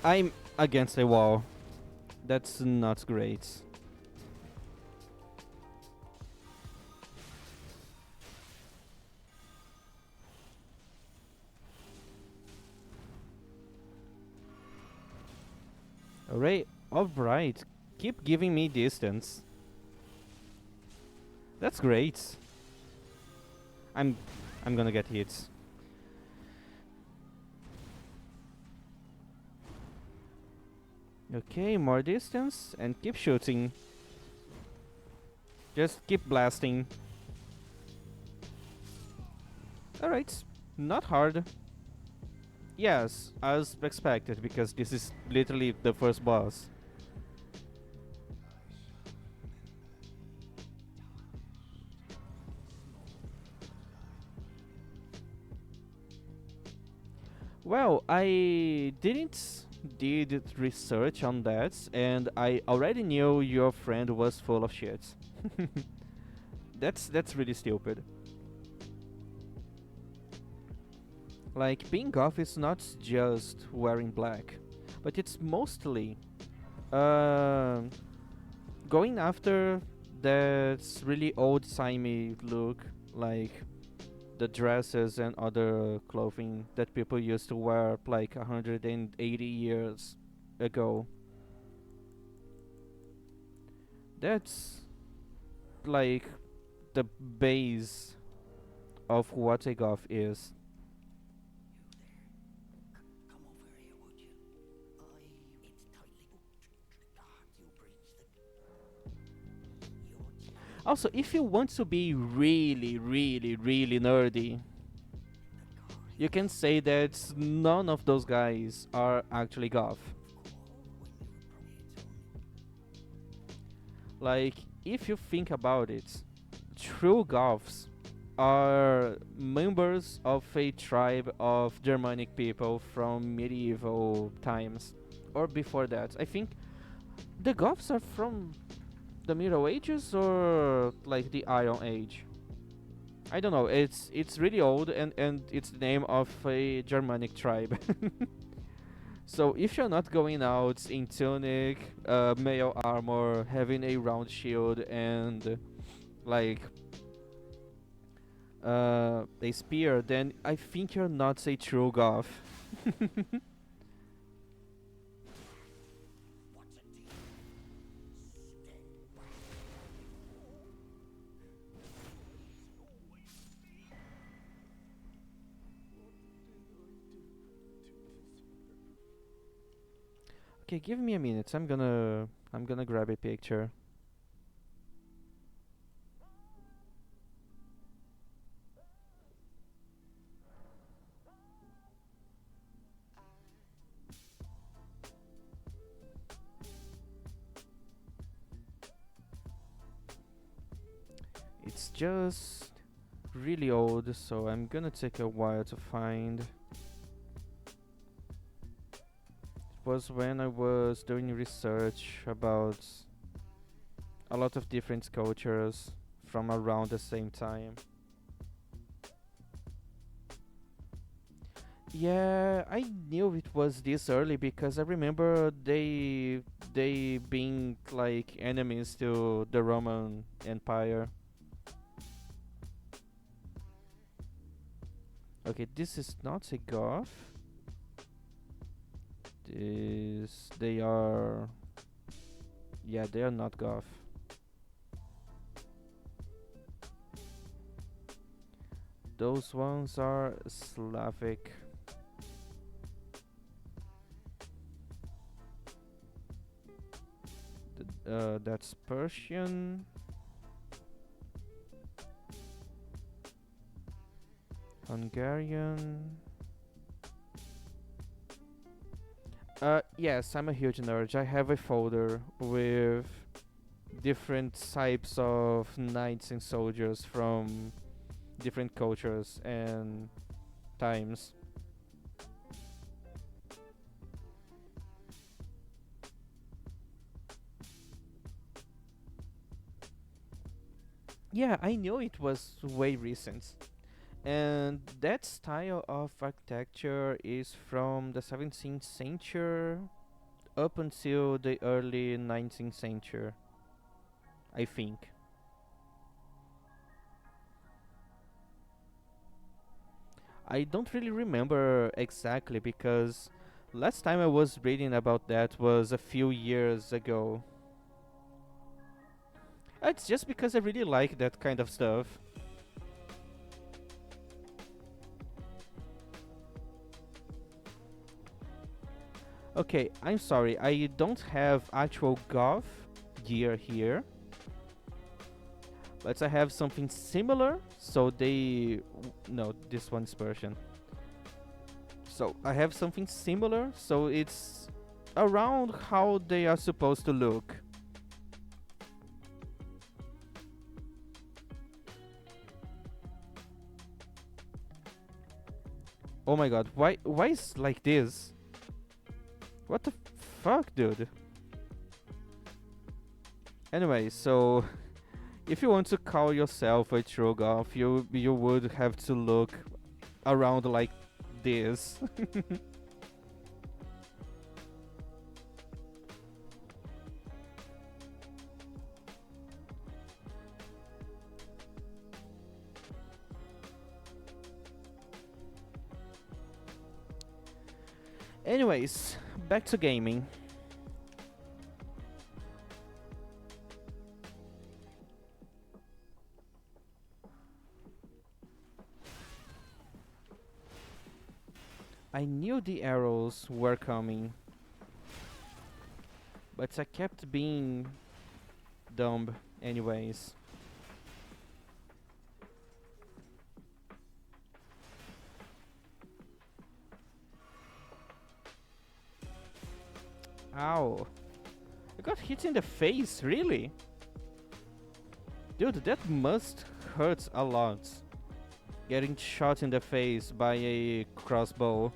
I'm against a wall. That's not great. Alright. Keep giving me distance. That's great. I'm I'm gonna get hits. Okay, more distance and keep shooting. Just keep blasting. Alright, not hard. Yes, as expected, because this is literally the first boss. Well, I didn't did research on that, and I already knew your friend was full of shit. That's really stupid. Like, being goth is not just wearing black, but it's mostly uh, going after that really old-timey look, like the dresses and other clothing that people used to wear like 180 years ago. That's like the base of what a goth is. Also, if you want to be really, really, really nerdy, you can say that none of those guys are actually goth. Like, if you think about it, true goths are members of a tribe of Germanic people from medieval times, or before that. I think the Goths are from the Middle Ages or like the Iron Age. I don't know. It's really old, and it's the name of a Germanic tribe. So if you're not going out in tunic, mail armor, having a round shield, and like a spear, then I think you're not a true goth. Okay, give me a minute. I'm gonna grab a picture. It's just really old, so I'm gonna take a while to find. It was when I was doing research about a lot of different cultures from around the same time. Yeah, I knew it was this early because I remember they being like enemies to the Roman Empire. Okay, this is not a goth. This they are, yeah, they are not goth. Those ones are Slavic. That's Persian, Hungarian. Yes, I'm a huge nerd. I have a folder with different types of knights and soldiers from different cultures and times. Yeah, I knew it was way recent. And that style of architecture is from the 17th century up until the early 19th century, I think. I don't really remember exactly because last time I was reading about that was a few years ago. It's just because I really like that kind of stuff. Okay, I'm sorry, I don't have actual golf gear here, but I have something similar. So no, this one's Persian. So I have something similar, so it's around how they are supposed to look. Oh my god, why is like this? What the fuck, dude? Anyway, so if you want to call yourself a true golf, you would have to look around like this. Anyways, back to gaming. I knew the arrows were coming, but I kept being dumb anyways. Ow. I got hit in the face, really? Dude, that must hurt a lot. Getting shot in the face by a crossbow.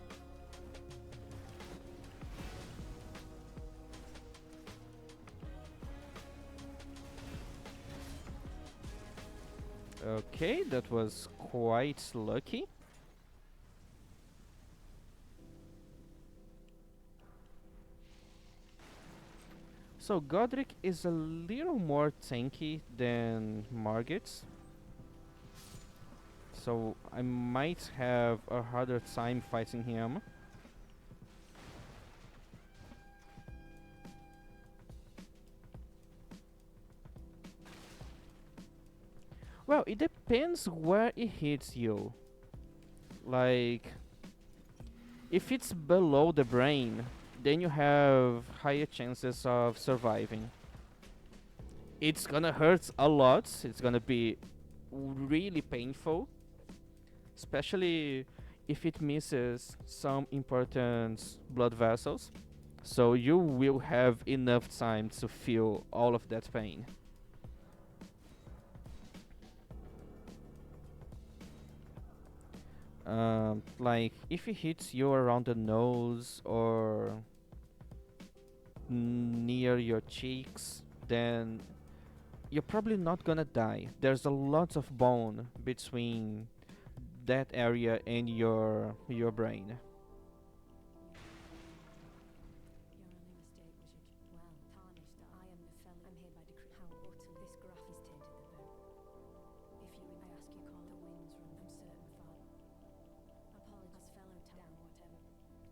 Okay, that was quite lucky. So Godric is a little more tanky than Margit. So I might have a harder time fighting him. Well, it depends where it hits you. Like, if it's below the brain, then you have higher chances of surviving. It's gonna hurt a lot, it's gonna be really painful, especially if it misses some important blood vessels. So you will have enough time to feel all of that pain. Like if it hits you around the nose or near your cheeks, then you're probably not gonna die. There's a lot of bone between that area and your brain.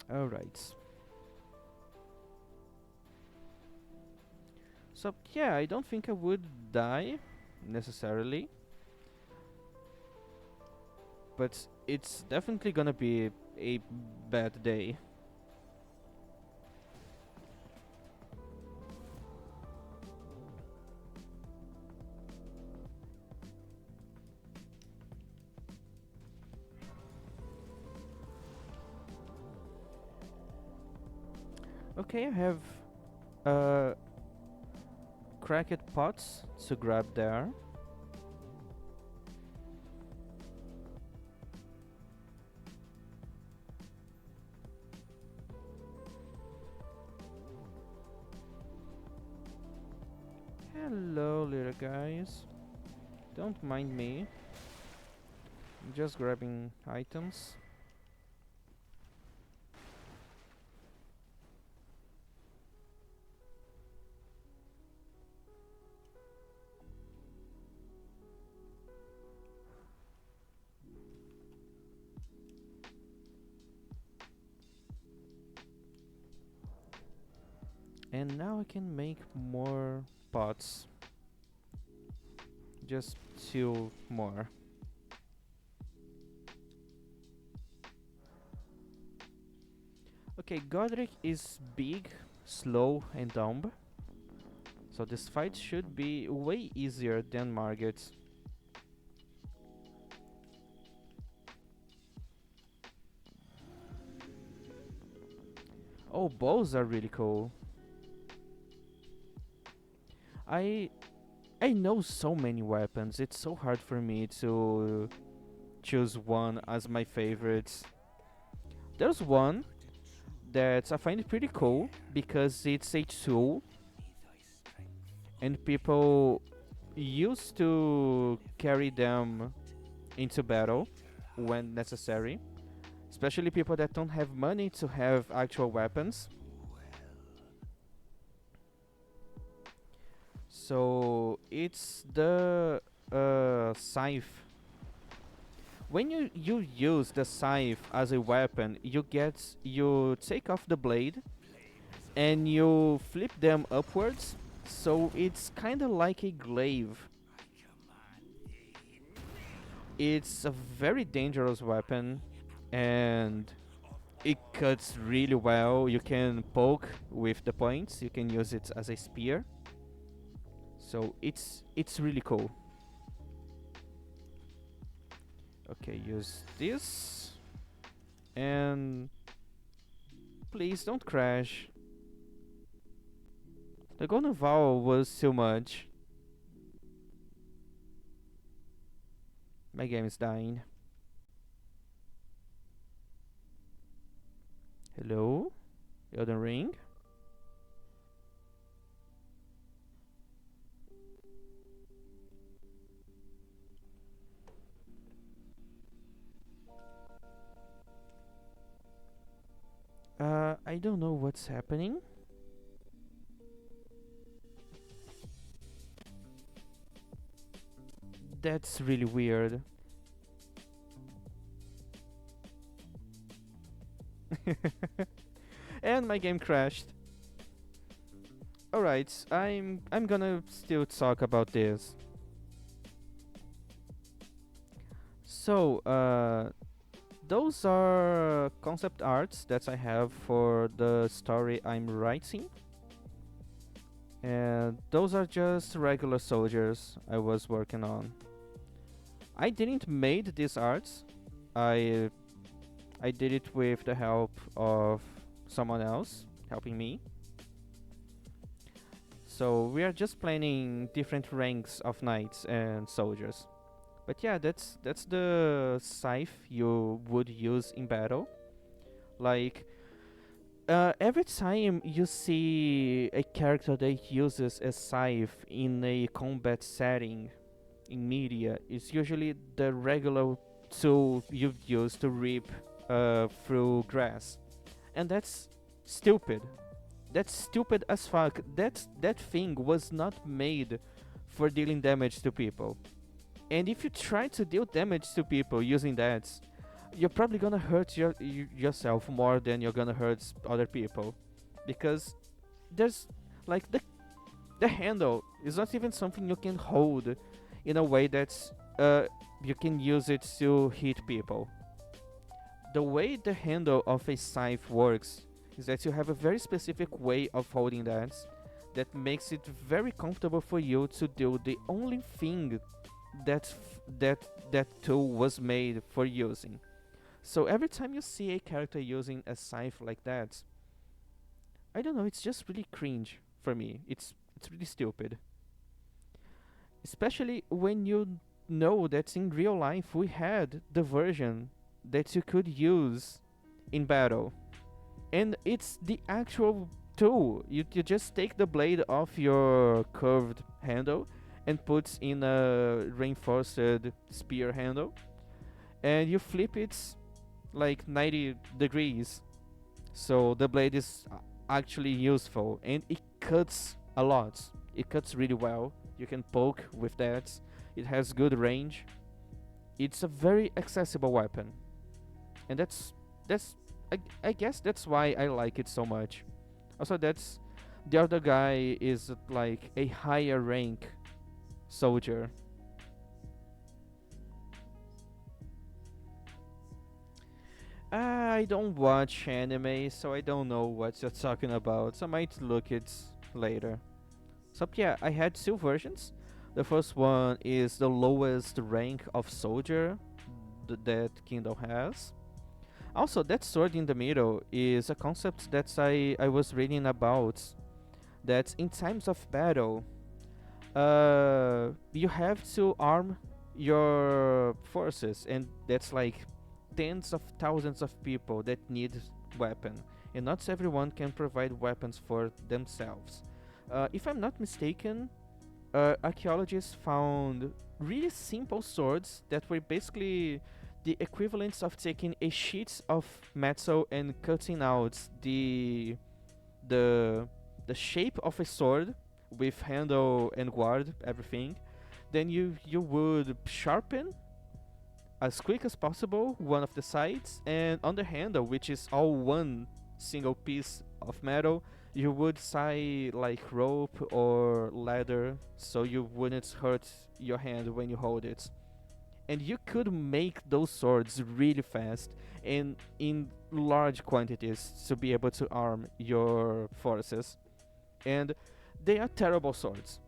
Alright. So yeah, I don't think I would die necessarily, but it's definitely gonna be a bad day. Okay, I have uh cracked pots to grab there. Hello, little guys. Don't mind me. I'm just grabbing items. And now I can make more pots. Just 2 more. Okay, Godric is big, slow, and dumb. So this fight should be way easier than Margit's. Oh, bows are really cool. I I know so many weapons. It's so hard for me to choose one as my favorites. There's one that I find pretty cool because it's a tool and people used to carry them into battle when necessary, especially people that don't have money to have actual weapons. So it's the scythe. When you use the scythe as a weapon, you take off the blade and you flip them upwards. So it's kind of like a glaive. It's a very dangerous weapon and it cuts really well. You can poke with the points. You can use it as a spear. So it's really cool. Okay, use this and please don't crash. The golden vowel was too much. My game is dying. Hello? Elden Ring? I don't know what's happening. That's really weird. And my game crashed. Alright, I'm gonna still talk about this. So, those are concept arts that I have for the story I'm writing. And those are just regular soldiers I was working on. I didn't made these arts. I I did it with the help of someone else helping me. So we are just planning different ranks of knights and soldiers. But yeah, that's the scythe you would use in battle. Like every time you see a character that uses a scythe in a combat setting in media, it's usually the regular tool you use to rip through grass, and that's stupid. That's stupid as fuck. That thing was not made for dealing damage to people. And if you try to deal damage to people using that, you're probably gonna hurt yourself more than you're gonna hurt other people, because there's like the handle is not even something you can hold in a way that's you can use it to hit people. The way the handle of a scythe works is that you have a very specific way of holding that makes it very comfortable for you to do the only thing that tool was made for using. So every time you see a character using a scythe like that, I don't know, it's just really cringe for me. It's really stupid. Especially when you know that in real life we had the version that you could use in battle. And it's the actual tool. You just take the blade off your curved handle and put in a reinforced spear handle, and you flip it like 90 degrees. So the blade is actually useful and it cuts a lot. It cuts really well. You can poke with that. It has good range. It's a very accessible weapon. And that's I guess that's why I like it so much. Also, that's The other guy is like a higher rank soldier. I don't watch anime, so I don't know what you're talking about. So I might look it later. So yeah, I had two versions. The first one is the lowest rank of soldier that Kingdom has. Also, that sword in the middle is a concept that I was reading about. That in times of battle, you have to arm your forces, and that's like tens of thousands of people that need weapon, and not everyone can provide weapons for themselves. If I'm not mistaken, archaeologists found really simple swords that were basically the equivalents of taking a sheet of metal and cutting out the the shape of a sword with handle and guard, everything. Then you would sharpen as quick as possible one of the sides, and on the handle, which is all one single piece of metal, you would tie like rope or leather so you wouldn't hurt your hand when you hold it. And you could make those swords really fast and in large quantities to be able to arm your forces. And they are terrible swords.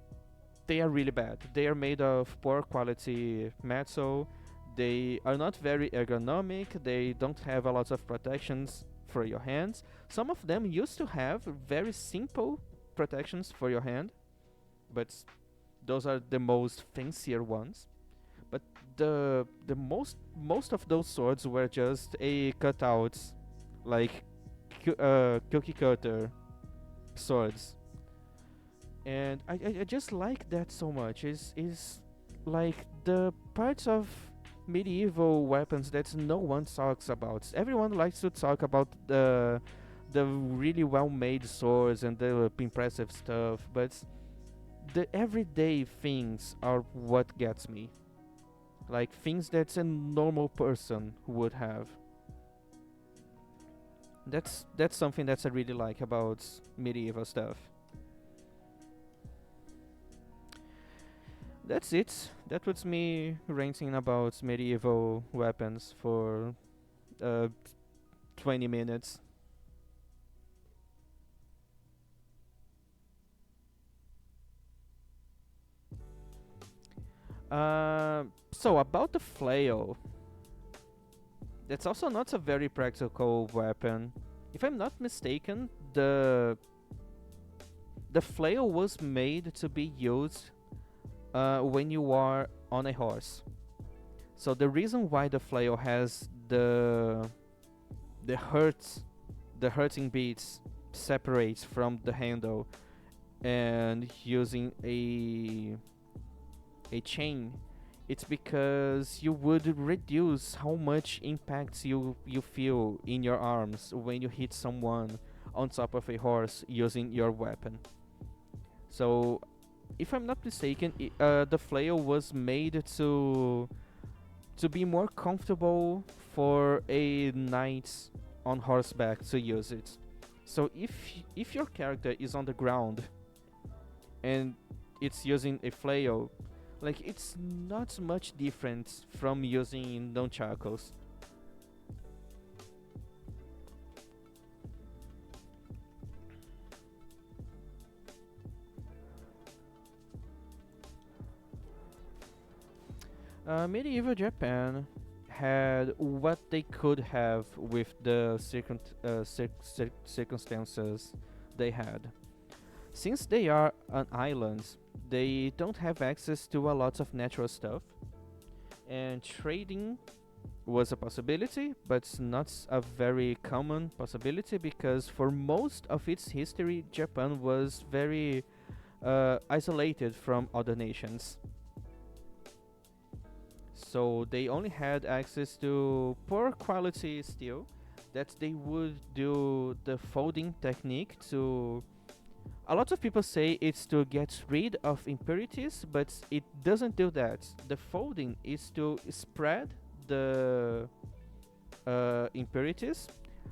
They are really bad. They are made of poor quality metal. They are not very ergonomic. They don't have a lot of protections for your hands. Some of them used to have very simple protections for your hand, but those are the most fancier ones. But the most of those swords were just a cutouts, like cookie cutter swords, and I just like that so much. Is like the parts of medieval weapons that no one talks about. Everyone likes to talk about the really well made swords and the impressive stuff, but the everyday things are what gets me. Like things that a normal person would have. That's something that I really like about medieval stuff. That's it. That was me ranting about medieval weapons for uh, 20 minutes. So about the flail, that's also not a very practical weapon. If I'm not mistaken, the flail was made to be used when you are on a horse. So the reason why the flail has the hurt the hurting beats separates from the handle and using a chain, it's because you would reduce how much impact you feel in your arms when you hit someone on top of a horse using your weapon. So if I'm not mistaken, the flail was made to be more comfortable for a knight on horseback to use it. So if your character is on the ground and it's using a flail, like it's not much different from using nunchakos. Medieval Japan had what they could have with the circumstances they had. Since they are an island, they don't have access to a lot of natural stuff, and trading was a possibility, but not a very common possibility because for most of its history, Japan was very isolated from other nations. So they only had access to poor quality steel that they would do the folding technique to. A lot of people say it's to get rid of impurities, but it doesn't do that. The folding is to spread the impurities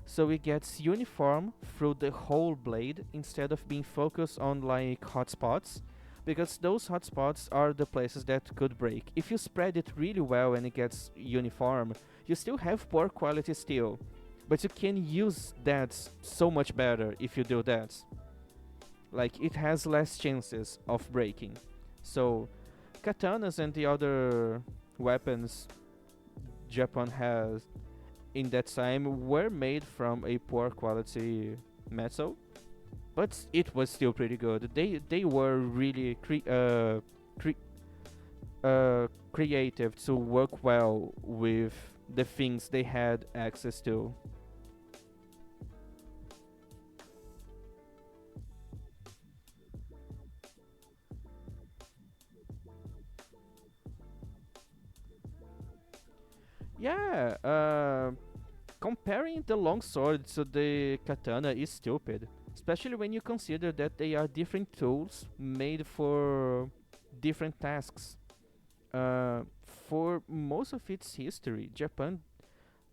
so it gets uniform through the whole blade instead of being focused on like hotspots, because those hotspots are the places that could break. If you spread it really well and it gets uniform, you still have poor quality steel, but you can use that so much better if you do that. Like it has less chances of breaking. So katanas and the other weapons Japan has in that time were made from a poor quality metal, but it was still pretty good. They were really cre- creative to work well with the things they had access to. Yeah, comparing the long sword to the katana is stupid, especially when you consider that they are different tools made for different tasks. For most of its history, Japan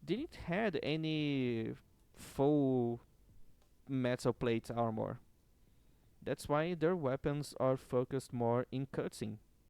didn't had any full metal plate armor. That's why their weapons are focused more in cutting